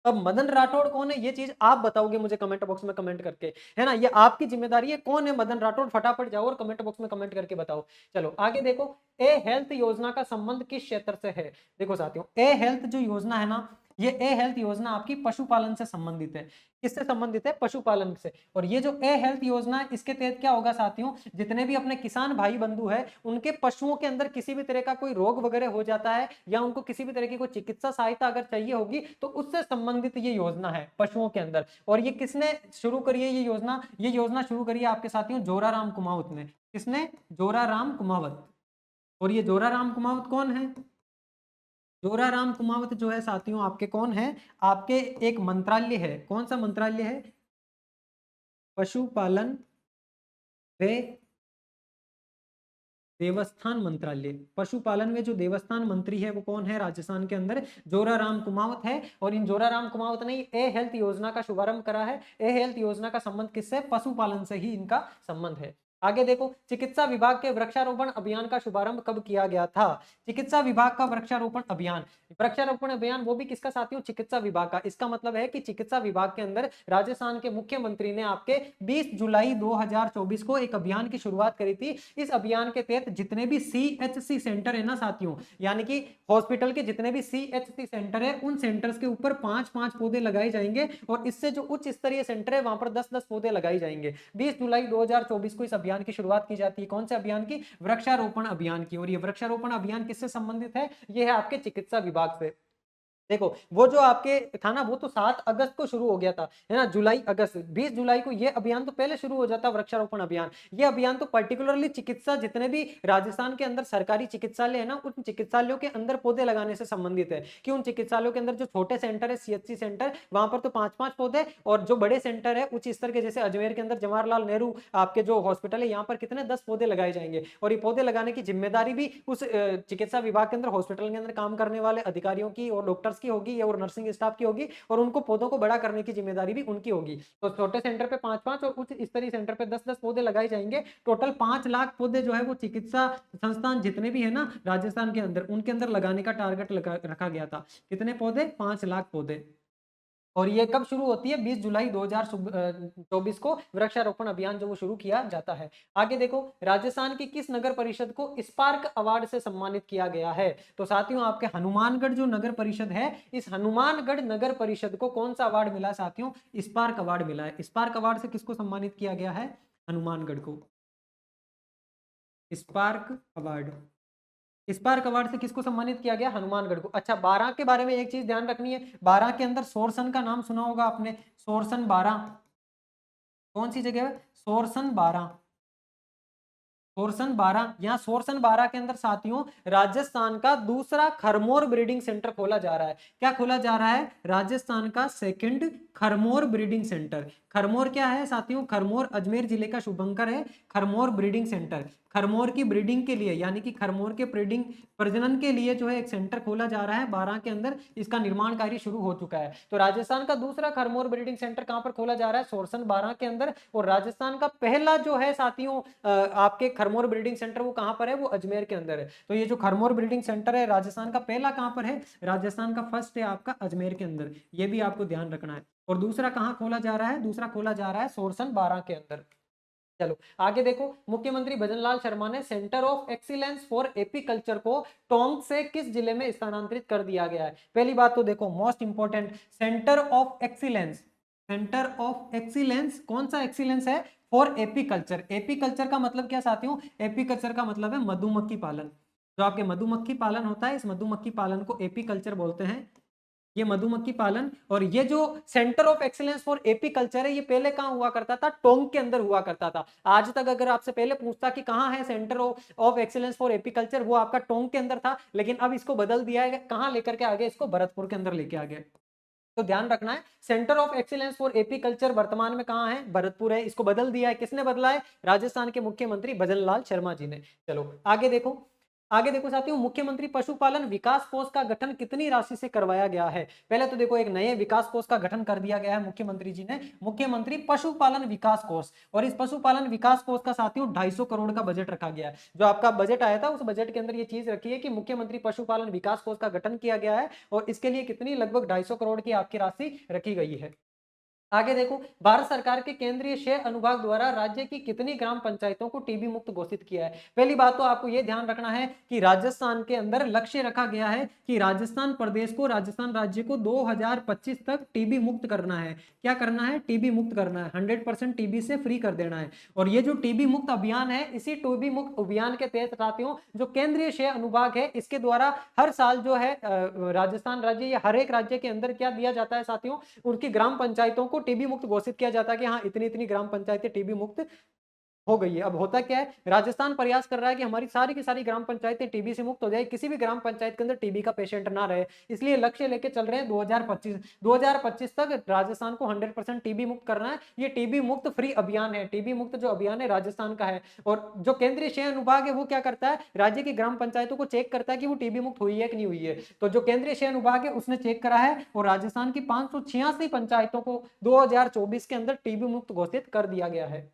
अब मदन राठौड़ कौन है, ये चीज आप बताओगे मुझे कमेंट बॉक्स में कमेंट करके, है ना? ये आपकी जिम्मेदारी है। कौन है मदन राठौड़? फटाफट जाओ और कमेंट बॉक्स में कमेंट करके बताओ। चलो आगे देखो, ए हेल्थ योजना का संबंध किस क्षेत्र से है? देखो साथियों, ए हेल्थ जो योजना है ना, ये ए हेल्थ योजना आपकी पशुपालन से संबंधित है। किससे संबंधित है? पशुपालन से। और ये जो ए हेल्थ योजना है, इसके तहत क्या होगा साथियों? जितने भी अपने किसान भाई बंधु है, उनके पशुओं के अंदर किसी भी तरह का कोई रोग वगैरह हो जाता है, या उनको किसी भी तरह की कोई चिकित्सा सहायता अगर चाहिए होगी, तो उससे संबंधित ये योजना है पशुओं के अंदर। और ये किसने शुरू करी है? ये योजना शुरू करी है आपके साथियों जोराराम कुमावत ने। किसने? जोराराम कुमावत। और ये जोराराम कुमावत कौन है? जोराराम कुमावत जो है साथियों आपके कौन है? आपके एक मंत्रालय है। कौन सा मंत्रालय है? पशुपालन व देवस्थान मंत्रालय। पशुपालन में जो देवस्थान मंत्री है वो कौन है राजस्थान के अंदर? जोराराम कुमावत है। और इन जोराराम कुमावत ने ए हेल्थ योजना का शुभारंभ करा है। ए हेल्थ योजना का संबंध किससे? पशुपालन से ही इनका संबंध है। आगे देखो, चिकित्सा विभाग के वृक्षारोपण अभियान का शुभारंभ कब किया गया था? चिकित्सा विभाग का वृक्षारोपण अभियान, वृक्षारोपण अभियान वो भी किसका साथियों? चिकित्सा विभाग का। इसका मतलब है कि चिकित्सा विभाग के अंदर राजस्थान के मुख्यमंत्री ने आपके 20 जुलाई 2024 को एक अभियान की शुरुआत करी थी। इस अभियान के तहत जितने भी सीएचसी सेंटर है ना साथियों, यानी कि हॉस्पिटल के जितने भी सीएचसी सेंटर है, उन सेंटर्स के ऊपर 5-5 पौधे लगाए जाएंगे और इससे जो उच्च स्तरीय सेंटर है वहां पर 10-10 पौधे लगाए जाएंगे। 20 जुलाई 2024 को इस अभियान की शुरुआत की जाती है। कौन से अभियान की? वृक्षारोपण अभियान की। और ये वृक्षारोपण अभियान किससे संबंधित है? ये है आपके चिकित्सा विभाग से। देखो, वो जो आपके था ना, वो तो 7 अगस्त को शुरू हो गया था, है ना, जुलाई अगस्त 20 जुलाई को ये अभियान तो पहले शुरू हो जाता वृक्षारोपण अभियान। ये अभियान तो पर्टिकुलरली चिकित्सा, जितने भी राजस्थान के अंदर सरकारी चिकित्सालय है ना, उन चिकित्सालयों के अंदर पौधे लगाने से संबंधित है कि उन चिकित्सालयों के अंदर जो छोटे सेंटर है, सीएचसी सेंटर, वहां पर तो 5-5 पौधे, और जो बड़े सेंटर है उच्च स्तर के, जैसे अजमेर के अंदर जवाहरलाल नेहरू आपके जो हॉस्पिटल है, यहाँ पर कितने 10 पौधे लगाए जाएंगे। और ये पौधे लगाने की जिम्मेदारी भी उस चिकित्सा विभाग के अंदर, हॉस्पिटल के अंदर काम करने वाले अधिकारियों की और डॉक्टर्स की होगी और नर्सिंग स्टाफ की होगी, और उनको पौधों को बड़ा करने की जिम्मेदारी भी उनकी होगी। तो छोटे सेंटर पे 5-5 और उच्च स्तरीय सेंटर पे 10-10 पौधे लगाए जाएंगे। टोटल 5 लाख पौधे जो है वो चिकित्सा संस्थान जितने भी है ना राजस्थान के अंदर, उनके अंदर लगाने का टारगेट रखा गया था। कितने पौधे? 5 लाख पौधे। और ये कब शुरू होती है? 20 जुलाई 2024 को वृक्षारोपण अभियान जो वो शुरू किया जाता है। आगे देखो, राजस्थान की किस नगर परिषद को स्पार्क अवार्ड से सम्मानित किया गया है? तो साथियों, आपके हनुमानगढ़ जो नगर परिषद है, इस हनुमानगढ़ नगर परिषद को कौन सा अवार्ड मिला साथियों? स्पार्क अवार्ड मिला है। स्पार्क अवार्ड से किसको सम्मानित किया गया है? हनुमानगढ़ को। स्पार्क अवार्ड, स्पार्क अवार्ड से किसको सम्मानित किया गया? हनुमानगढ़ को। अच्छा, बारां के बारे में एक चीज ध्यान रखनी है, बारां के अंदर सोरसन का नाम सुना होगा आपने। सोरसन बारां कौन सी जगह है? सोरसन बारां। सोरसन बारां, यहाँ सोरसन बारां के अंदर साथियों राजस्थान का दूसरा खरमोर ब्रीडिंग सेंटर खोला जा रहा है। क्या खोला जा रहा है? राजस्थान का सेकंड खरमोर ब्रीडिंग सेंटर। खरमोर क्या है साथियों? खरमोर अजमेर जिले का शुभंकर है। खरमोर ब्रीडिंग सेंटर, खरमोर की ब्रीडिंग के लिए, यानी कि खरमोर के ब्रीडिंग प्रजनन के लिए जो है एक सेंटर खोला जा रहा है बारां के अंदर। इसका निर्माण कार्य शुरू हो चुका है। तो राजस्थान का दूसरा खरमोर ब्रीडिंग सेंटर कहां पर खोला जा रहा है? सोरसन बारां के अंदर। और राजस्थान का पहला जो है साथियों आपके खरमोर ब्रीडिंग सेंटर, वो कहां पर है? वो अजमेर के अंदर है। तो ये जो खरमोर ब्रीडिंग सेंटर है राजस्थान का पहला कहां पर है? राजस्थान का फर्स्ट है आपका अजमेर के अंदर। ये भी आपको ध्यान रखना है। और दूसरा कहां खोला जा रहा है? दूसरा खोला जा रहा है सोरसन बारां के अंदर। चलो आगे देखो, मुख्यमंत्री भजनलाल शर्मा ने centre of excellence for apiculture को टोंक से किस जिले में स्थानांतरित कर दिया गया है? पहली बात तो देखो, most important, centre of excellence, centre of excellence कौन सा एक्सीलेंस है? For apiculture. एपीकल्चर का मतलब क्या साथियों? एपीकल्चर का मतलब है मधुमक्खी पालन। जो आपके मधुमक्खी पालन होता है, इस मधुमक्खी पालन को एपीकल्चर बोलते हैं। ये मधुमक्खी पालन। और ये जो centre of excellence for apiculture है, ये पहले कहां हुआ करता था? टोंक के अंदर हुआ करता था। आज तक अगर आपसे पहले पूछता कि कहां है centre of excellence for apiculture, वो आपका टोंक के अंदर था। लेकिन अब इसको बदल दिया है, कहां लेकर के आगे? इसको भरतपुर के अंदर लेके आ गए। तो ध्यान रखना है, centre of excellence for apiculture वर्तमान में कहां है? भरतपुर है। इसको बदल दिया है, किसने बदला है? राजस्थान के मुख्यमंत्री भजनलाल शर्मा जी ने। चलो आगे देखो, आगे देखो साथियों, मुख्यमंत्री पशुपालन विकास कोष का गठन कितनी राशि से करवाया गया है? पहले तो देखो, एक नए विकास कोष का गठन कर दिया गया है मुख्यमंत्री जी ने, मुख्यमंत्री पशुपालन विकास कोष। और इस पशुपालन विकास कोष का साथियों 250 करोड़ का बजट रखा गया है। जो आपका बजट आया था, उस बजट के अंदर ये चीज रखी है कि मुख्यमंत्री पशुपालन विकास कोष का गठन किया गया है, और इसके लिए कितनी? लगभग 250 करोड़ की आपकी राशि रखी गई है। आगे देखो, भारत सरकार के केंद्रीय क्षय अनुभाग द्वारा राज्य की कितनी ग्राम पंचायतों को टीबी मुक्त घोषित किया है? पहली बात तो आपको यह ध्यान रखना है कि राजस्थान के अंदर लक्ष्य रखा गया है कि राजस्थान प्रदेश को, राजस्थान राज्य को 2025 तक टीबी मुक्त करना है। क्या करना है? टीबी मुक्त करना है। 100% टीबी से फ्री कर देना है। और ये जो टीबी मुक्त अभियान है, इसी टीबी मुक्त अभियान के तहत साथियों जो केंद्रीय क्षय अनुभाग है, इसके द्वारा हर साल जो है राजस्थान राज्य या हर एक राज्य के अंदर क्या दिया जाता है साथियों? उनकी ग्राम पंचायतों को टीबी मुक्त घोषित किया जाता है कि हाँ, इतनी इतनी ग्राम पंचायतें टीबी मुक्त हो गई है। अब होता क्या है, राजस्थान प्रयास कर रहा है कि हमारी सारी की सारी ग्राम पंचायतें टीबी से मुक्त हो जाए, किसी भी ग्राम पंचायत के अंदर टीबी का पेशेंट ना रहे, इसलिए लक्ष्य लेके चल रहे हैं 2025 तक राजस्थान को 100% टीबी मुक्त करना है। ये टीबी मुक्त फ्री अभियान है, टीबी मुक्त जो अभियान है राजस्थान का है। और जो केंद्रीय शहर विभाग है वो क्या करता है, राज्य की ग्राम पंचायतों को चेक करता है कि वो टीबी मुक्त हुई है कि नहीं हुई है। तो जो केंद्रीय शहर विभाग है उसने चेक करा है और राजस्थान की 586 पंचायतों को 2024 के अंदर टीबी मुक्त घोषित कर दिया गया है।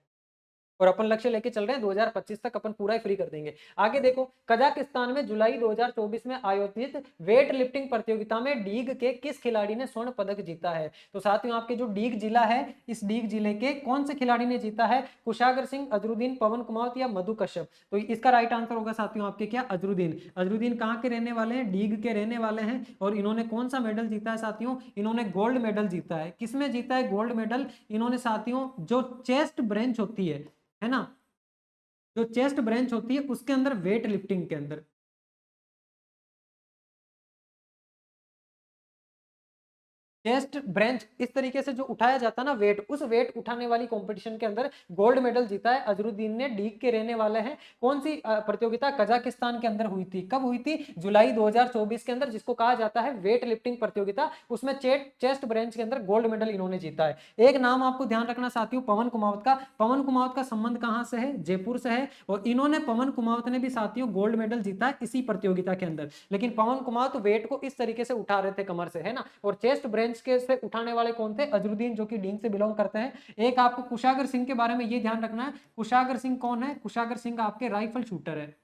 और अपन लक्ष्य लेके चल रहे हैं 2025 तक अपन पूरा ही फ्री कर देंगे। आगे देखो, कजाकिस्तान में जुलाई 2024 में आयोजित वेट लिफ्टिंग प्रतियोगिता में डीग के किस खिलाड़ी ने स्वर्ण पदक जीता है। तो साथियों, आपके जो डीग जिला है, इस डीग जिले के कौन से खिलाड़ी ने जीता है, कुशागर सिंह, अजरुद्दीन, पवन कुमावत या मधु कश्यप। तो इसका राइट आंसर होगा साथियों आपके क्या, अजरुद्दीन। अजरुद्दीन कहाँ के रहने वाले हैं, डीग के रहने वाले हैं। और इन्होंने कौन सा मेडल जीता है साथियों, इन्होंने गोल्ड मेडल जीता है। किसमें जीता है गोल्ड मेडल, इन्होंने साथियों जो चेस्ट ब्रेंच होती है ना, जो चेस्ट ब्रेंच होती है उसके अंदर वेट लिफ्टिंग के अंदर, चेस्ट ब्रेंच इस तरीके से जो उठाया जाता है ना वेट, उस वेट उठाने वाली कंपटीशन के अंदर गोल्ड मेडल जीता है अजरुद्दीन ने। डीग के रहने वाले हैं। कौन सी प्रतियोगिता, कजाकिस्तान के अंदर हुई थी। कब हुई थी, जुलाई 2024 के अंदर, जिसको कहा जाता है वेट लिफ्टिंग प्रतियोगिता। उसमें चेस्ट ब्रेंच के अंदर गोल्ड मेडल इन्होंने जीता है। एक नाम आपको ध्यान रखना साथियों, पवन कुमावत का। पवन कुमावत का संबंध कहां से है, जयपुर से है। और इन्होंने, पवन कुमावत ने भी साथियों गोल्ड मेडल जीता है इसी प्रतियोगिता के अंदर। लेकिन पवन कुमावत वेट को इस तरीके से उठा रहे थे कमर से, है ना। और चेस्ट ब्रेंच के से उठाने वाले कौन थे, अजरुद्दीन, जो कि डींग से बिलोंग करते हैं। एक आपको कुशागर सिंह के बारे में ये ध्यान रखना है, कुशागर सिंह कौन है, कुशागर सिंह आपके राइफल शूटर है।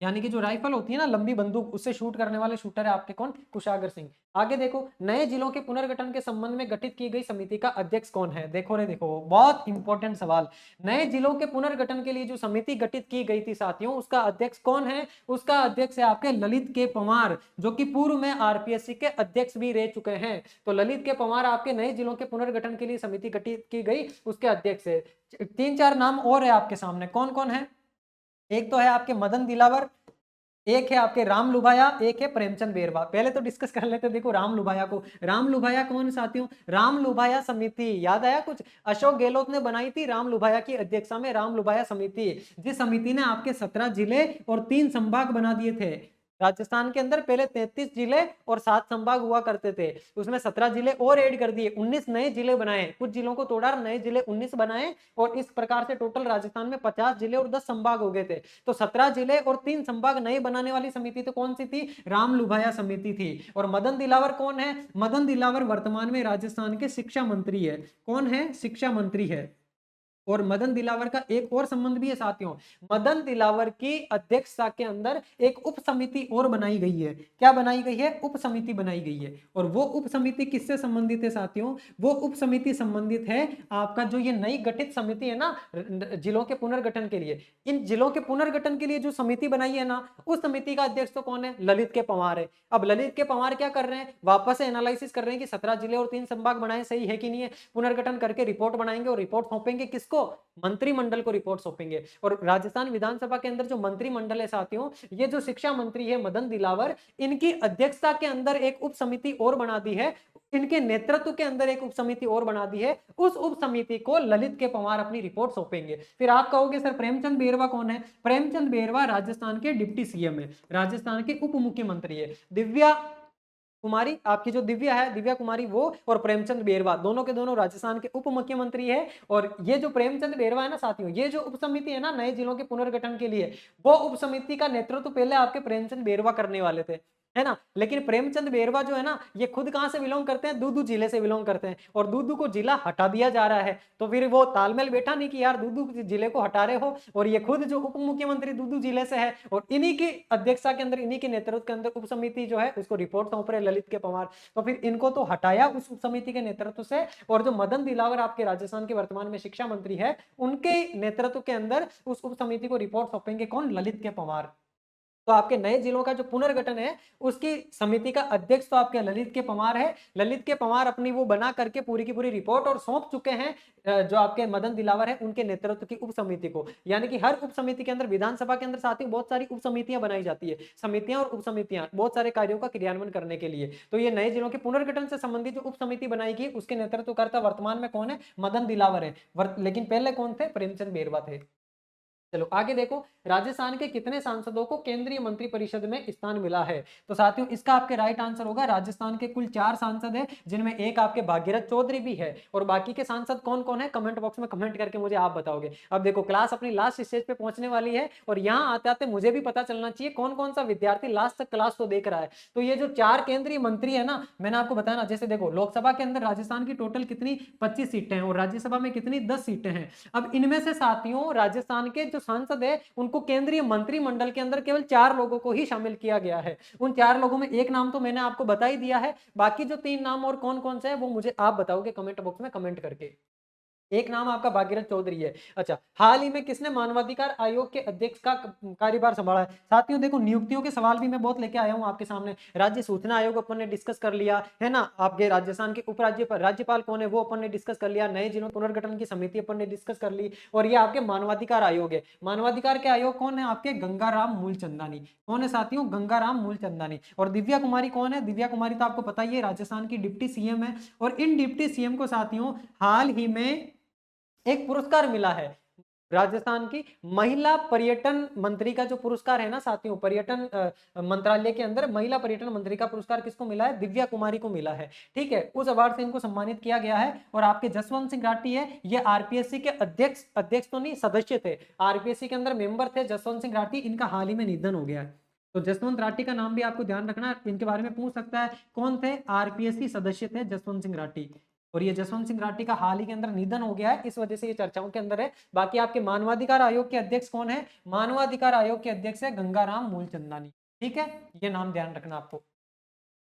यानी कि जो राइफल होती है ना, लंबी बंदूक, उससे शूट करने वाले शूटर है आपके कौन, कुशागर सिंह। आगे देखो, नए जिलों के पुनर्गठन के संबंध में गठित की गई समिति का अध्यक्ष कौन है। देखो रे देखो, बहुत इंपॉर्टेंट सवाल। नए जिलों के पुनर्गठन के लिए जो समिति गठित की गई थी साथियों, उसका अध्यक्ष कौन है, उसका अध्यक्ष है आपके ललित के पंवार, जो कि पूर्व में आरपीएससी के अध्यक्ष भी रह चुके हैं। तो ललित के पंवार आपके नए जिलों के पुनर्गठन के लिए समिति गठित की गई, उसके अध्यक्ष है। 3-4 नाम और है आपके सामने, कौन कौन है, एक तो है आपके मदन दिलावर, एक है आपके राम लुभाया, एक है प्रेमचंद बेरवा। पहले तो डिस्कस कर लेते, देखो राम लुभाया को। राम लुभाया कौन साथियों, राम लुभाया समिति, याद आया कुछ, अशोक गहलोत ने बनाई थी राम लुभाया की अध्यक्षता में राम लुभाया समिति। जिस समिति ने आपके 17 जिले और 3 संभाग बना दिए थे। राजस्थान के अंदर पहले 33 जिले और 7 संभाग हुआ करते थे, उसमें 17 जिले और ऐड कर दिए, 19 नए जिले बनाए, कुछ जिलों को तोड़ा, नए जिले 19 बनाए। और इस प्रकार से टोटल राजस्थान में 50 जिले और 10 संभाग हो गए थे। तो 17 जिले और 3 संभाग नए बनाने वाली समिति तो कौन सी थी, राम लुभाया समिति थी। और मदन दिलावर कौन है, मदन दिलावर वर्तमान में राजस्थान के शिक्षा मंत्री है। कौन है, शिक्षा मंत्री है। और मदन दिलावर का एक और संबंध भी है साथियों, मदन दिलावर की अध्यक्षता के अंदर एक उप समिति और बनाई गई है। क्या बनाई गई है, उप समिति बनाई गई है। और वो उप समिति किससे संबंधित है साथियों, वो उप समिति संबंधित है आपका जो ये नई गठित समिति है ना जिलों के पुनर्गठन के लिए। इन जिलों के पुनर्गठन के लिए जो समिति बनाई है ना, उस समिति का अध्यक्ष तो कौन है, ललित के पंवार है। अब ललित के पंवार क्या कर रहे हैं, वापस से एनालिसिस कर रहे हैं कि 17 जिले और 3 संभाग बनाए सही है कि नहीं है। पुनर्गठन करके रिपोर्ट बनाएंगे और रिपोर्ट सौंपेंगे किसको, मंत्रिमंडल को रिपोर्ट सौंपेंगे। और राजस्थान विधानसभा के अंदर जो मंत्रिमंडल है साथियों, ये जो शिक्षा मंत्री है मदन दिलावर, इनकी अध्यक्षता के अंदर एक उप समिति और बना दी है, इनके नेतृत्व के अंदर एक उप समिति और बना दी है। उस उप समिति को ललित के पंवार अपनी रिपोर्ट सौंपेंगे। फिर आप कहोगे सर प्रेमचंद बेरवा कौन है, प्रेमचंद बेरवा राजस्थान के डिप्टी सीएम है, राजस्थान के उप मुख्यमंत्री है। दिव्या कुमारी, आपकी जो दिव्या है, दिव्या कुमारी वो, और प्रेमचंद बेरवा, दोनों के दोनों राजस्थान के उप मुख्यमंत्री है। और ये जो प्रेमचंद बेरवा है ना साथियों, ये जो उप समिति है ना नए जिलों के पुनर्गठन के लिए, वो उप समिति का नेतृत्व पहले आपके प्रेमचंद बेरवा करने वाले थे, है ना। लेकिन प्रेमचंद बेरवा जो है ना, ये खुद कहां से बिलोंग करते हैं, दूदू जिले से बिलोंग करते हैं। और दूदू को जिला हटा दिया जा रहा है, तो फिर वो तालमेल बैठा नहीं कि यार दूदू जिले को हटा रहे हो, और ये खुद जो उप मुख्यमंत्री दूदू जिले से है, और इन्हीं की अध्यक्षता के अंदर, इन्हीं के नेतृत्व के अंदर उप समिति जो है उसको रिपोर्ट सौंप रहे ललित के पंवार। तो फिर इनको तो हटाया उस उप समिति के नेतृत्व से, और जो मदन दिलावर आपके राजस्थान के वर्तमान में शिक्षा मंत्री है, उनके नेतृत्व के अंदर उस उप समिति को रिपोर्ट सौंपेंगे कौन, ललित के पंवार। तो आपके नए जिलों का जो पुनर्गठन है उसकी समिति का अध्यक्ष तो आपके ललित के पंवार है। ललित के पंवार अपनी वो बना करके पूरी की पूरी रिपोर्ट और सौंप चुके हैं जो आपके मदन दिलावर है उनके नेतृत्व की उप समिति को। यानी कि हर उप समिति के अंदर, विधानसभा के अंदर साथियों बहुत सारी उप समितियां बनाई जाती है, समितियां और उप समितियां बहुत सारे कार्यों का क्रियान्वयन करने के लिए। तो ये नए जिलों के पुनर्गठन से संबंधित जो उप समिति बनाई गई उसके नेतृत्वकर्ता वर्तमान में कौन है? मदन दिलावर है। लेकिन पहले कौन थे? प्रेमचंद बेरवा थे। चलो आगे देखो, राजस्थान के कितने सांसदों को केंद्रीय मंत्रिपरिषद में स्थान मिला है? तो साथियों इसका आपके राइट आंसर होगा राजस्थान के कुल 4 सांसद हैं, जिनमें एक आपके भागीरथ चौधरी भी है। और बाकी के सांसद कौन कौन है? कमेंट बॉक्स में कमेंट करके मुझे आप बताओगे। अब देखो क्लास अपनी लास्ट स्टेज पे पहुंचने वाली है और यहाँ आते आते मुझे भी पता चलना चाहिए कौन कौन सा विद्यार्थी लास्ट तक क्लास को देख रहा है। तो ये जो 4 केंद्रीय मंत्री है ना, मैंने आपको बताया ना, जैसे देखो लोकसभा के अंदर राजस्थान की टोटल कितनी 25 सीटें हैं और राज्यसभा में कितनी 10 सीटें हैं। अब इनमें से साथियों राजस्थान के जो सांसद है उनको केंद्रीय मंत्रिमंडल के अंदर केवल 4 लोगों को ही शामिल किया गया है। उन 4 लोगों में एक नाम तो मैंने आपको बता ही दिया है, बाकी जो 3 नाम और कौन कौन से हैं वो मुझे आप बताओगे कमेंट बॉक्स में कमेंट करके। एक नाम आपका भागीरथ चौधरी है। अच्छा, हाल ही में किसने मानवाधिकार आयोग के अध्यक्ष का कार्यभार संभाला है? साथियों देखो नियुक्तियों के सवाल भी मैं बहुत लेके आया हूं आपके सामने। राज्य सूचना आयोग अपन ने डिस्कस कर लिया है ना, आपके राजस्थान के उपराज्यपाल राज्यपाल कौन है वो अपन ने डिस्कस कर लिया, नए जिलों पुनर्गठन की समिति अपन ने डिस्कस कर ली, और ये आपके मानवाधिकार आयोग है। मानवाधिकार के आयोग कौन है? आपके गंगाराम मूलचंदानी। कौन है साथियों? गंगाराम मूलचंदानी। और दिव्या कुमारी कौन है? दिव्या कुमारी तो आपको पता ही है राजस्थान की डिप्टी सीएम है। और इन डिप्टी सीएम को साथियों हाल ही में एक पुरस्कार मिला है, राजस्थान की महिला पर्यटन मंत्री का जो पुरस्कार है ना साथियों, पर्यटन मंत्रालय के अंदर महिला पर्यटन मंत्री का पुरस्कार किसको मिला है? दिव्या कुमारी को मिला है। ठीक है, उस अवार्ड से इनको सम्मानित किया गया है। और आपके जसवंत सिंह राठी है, ये आरपीएससी के अध्यक्ष तो नहीं, सदस्य थे, आरपीएससी के अंदर मेंबर थे जसवंत सिंह राठी। इनका हाल ही में निधन हो गया है। तो जसवंत राठी का नाम भी आपको ध्यान रखना, इनके बारे में पूछ सकता है। कौन थे? आरपीएससी सदस्य थे जसवंत सिंह राठी। और ये जसवंत सिंह राठी का हाल ही के अंदर निधन हो गया है, इस वजह से ये चर्चाओं के अंदर है। बाकी आपके मानवाधिकार आयोग के अध्यक्ष कौन है? मानवाधिकार आयोग के अध्यक्ष है गंगाराम मूलचंदानी। ठीक है, ये नाम ध्यान रखना आपको।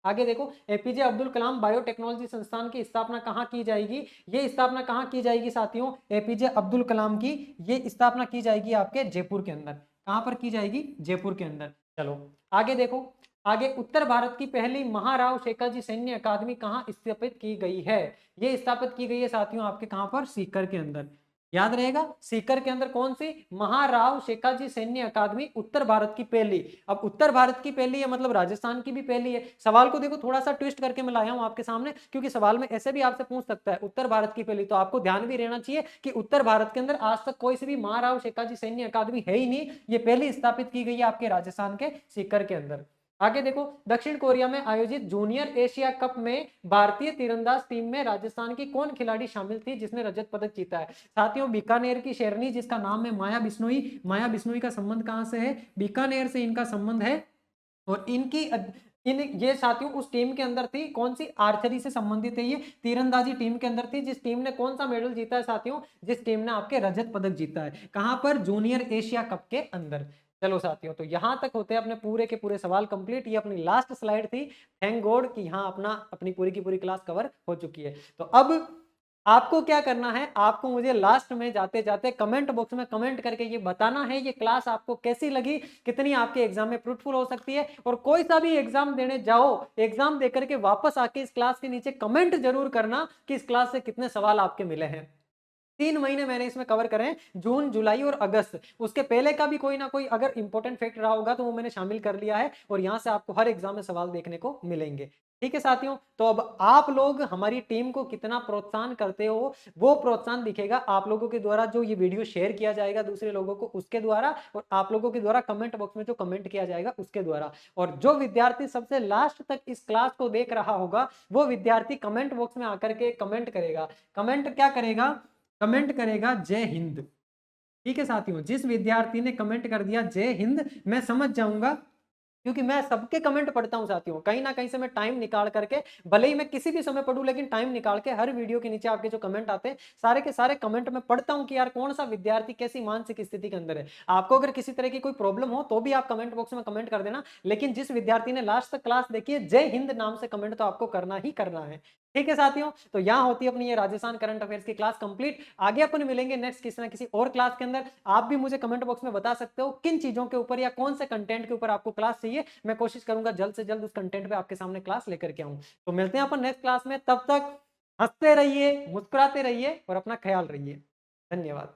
आगे देखो, एपीजे अब्दुल कलाम बायोटेक्नोलॉजी संस्थान की स्थापना कहाँ की जाएगी? ये स्थापना कहाँ की जाएगी साथियों? एपीजे अब्दुल कलाम की ये स्थापना की जाएगी आपके जयपुर के अंदर। कहाँ पर की जाएगी? जयपुर के अंदर। चलो आगे देखो, आगे उत्तर भारत की पहली महाराव शेखाजी सैन्य अकादमी कहाँ स्थापित की गई है? ये स्थापित की गई है साथियों आपके कहाँ पर? सीकर के अंदर। याद रहेगा, सीकर के अंदर कौन सी? महाराव शेखाजी सैन्य अकादमी, उत्तर भारत की पहली। अब उत्तर भारत की पहली है मतलब राजस्थान की भी पहली है। सवाल को देखो थोड़ा सा ट्विस्ट करके मैं लाया हूं आपके सामने, क्योंकि सवाल में ऐसे भी आपसे पूछ सकता है उत्तर भारत की पहली, तो आपको ध्यान भी रहना चाहिए कि उत्तर भारत के अंदर आज तक कोई सी भी महाराव शेखाजी सैन्य अकादमी है ही नहीं, ये पहली स्थापित की गई है आपके राजस्थान के सीकर के अंदर। आगे देखो, दक्षिण कोरिया में आयोजित जूनियर एशिया कप में भारतीय तीरंदाज टीम में राजस्थान की कौन खिलाड़ी शामिल थी जिसने रजत पदक जीता है? साथियों बीकानेर की शेरनी जिसका नाम है माया बिश्नोई। माया बिश्नोई का संबंध कहां से है? बीकानेर से इनका संबंध है। और इनकी ये साथियों उस टीम के अंदर थी, कौन सी? आर्चरी से संबंधित है, ये तीरंदाजी टीम के अंदर थी, जिस टीम ने कौन सा मेडल जीता है साथियों? जिस टीम ने आपके रजत पदक जीता है। कहां पर? जूनियर एशिया कप के अंदर। चलो साथियों, तो यहां तक होते हैं अपने पूरे के पूरे सवाल कंप्लीट। ये अपनी लास्ट स्लाइड थी। थैंक गॉड कि यहां अपनी पूरी की पूरी क्लास कवर हो चुकी है। तो अब आपको क्या करना है? आपको मुझे लास्ट में जाते जाते कमेंट बॉक्स में कमेंट करके ये बताना है ये क्लास आपको कैसी लगी, कितनी आपके एग्जाम में फ्रूटफुल हो सकती है। और कोई सा भी एग्जाम देने जाओ, एग्जाम देकर के वापस आके इस क्लास के नीचे कमेंट जरूर करना कि इस क्लास से कितने सवाल आपके मिले हैं। 3 महीने मैंने इसमें कवर करे हैं, जून, जुलाई और अगस्त। उसके पहले का भी कोई ना कोई अगर इंपॉर्टेंट फैक्ट रहा होगा तो वो मैंने शामिल कर लिया है, और यहां से आपको हर एग्जाम में सवाल देखने को मिलेंगे। ठीक है साथियों, तो अब आप लोग हमारी टीम को कितना प्रोत्साहन करते हो, वो प्रोत्साहन दिखेगा आप लोगों के द्वारा। जो ये वीडियो शेयर किया जाएगा दूसरे लोगों को उसके द्वारा, और आप लोगों के द्वारा कमेंट बॉक्स में जो कमेंट किया जाएगा उसके द्वारा। और जो विद्यार्थी सबसे लास्ट तक इस क्लास को देख रहा होगा वो विद्यार्थी कमेंट बॉक्स में आकर के कमेंट करेगा। कमेंट क्या करेगा? कमेंट करेगा जय हिंद। ठीक है साथियों, जिस विद्यार्थी ने कमेंट कर दिया जय हिंद, मैं समझ जाऊंगा, क्योंकि मैं सबके कमेंट पढ़ता हूं साथियों। कहीं ना कहीं से मैं टाइम निकाल करके, भले ही मैं किसी भी समय पढ़ूं, लेकिन टाइम निकाल के हर वीडियो के नीचे आपके जो कमेंट आते हैं सारे के सारे कमेंट में पढ़ता हूं कि यार कौन सा विद्यार्थी कैसी मानसिक स्थिति के अंदर है। आपको अगर किसी तरह की कोई प्रॉब्लम हो तो भी आप कमेंट बॉक्स में कमेंट कर देना, लेकिन जिस विद्यार्थी ने लास्ट तक क्लास देखी है, जय हिंद नाम से कमेंट तो आपको करना ही करना है। ठीक है साथियों, तो यहाँ होती है अपनी ये राजस्थान करंट अफेयर्स की क्लास कंप्लीट। आगे अपन मिलेंगे नेक्स्ट किसी ना किसी और क्लास के अंदर। आप भी मुझे कमेंट बॉक्स में बता सकते हो किन चीजों के ऊपर या कौन से कंटेंट के ऊपर आपको क्लास चाहिए। मैं कोशिश करूंगा जल्द से जल्द उस कंटेंट पे आपके सामने क्लास लेकर के आऊं। तो मिलते हैं अपन नेक्स्ट क्लास में, तब तक हंसते रहिए, मुस्कुराते रहिए और अपना ख्याल रहिए। धन्यवाद।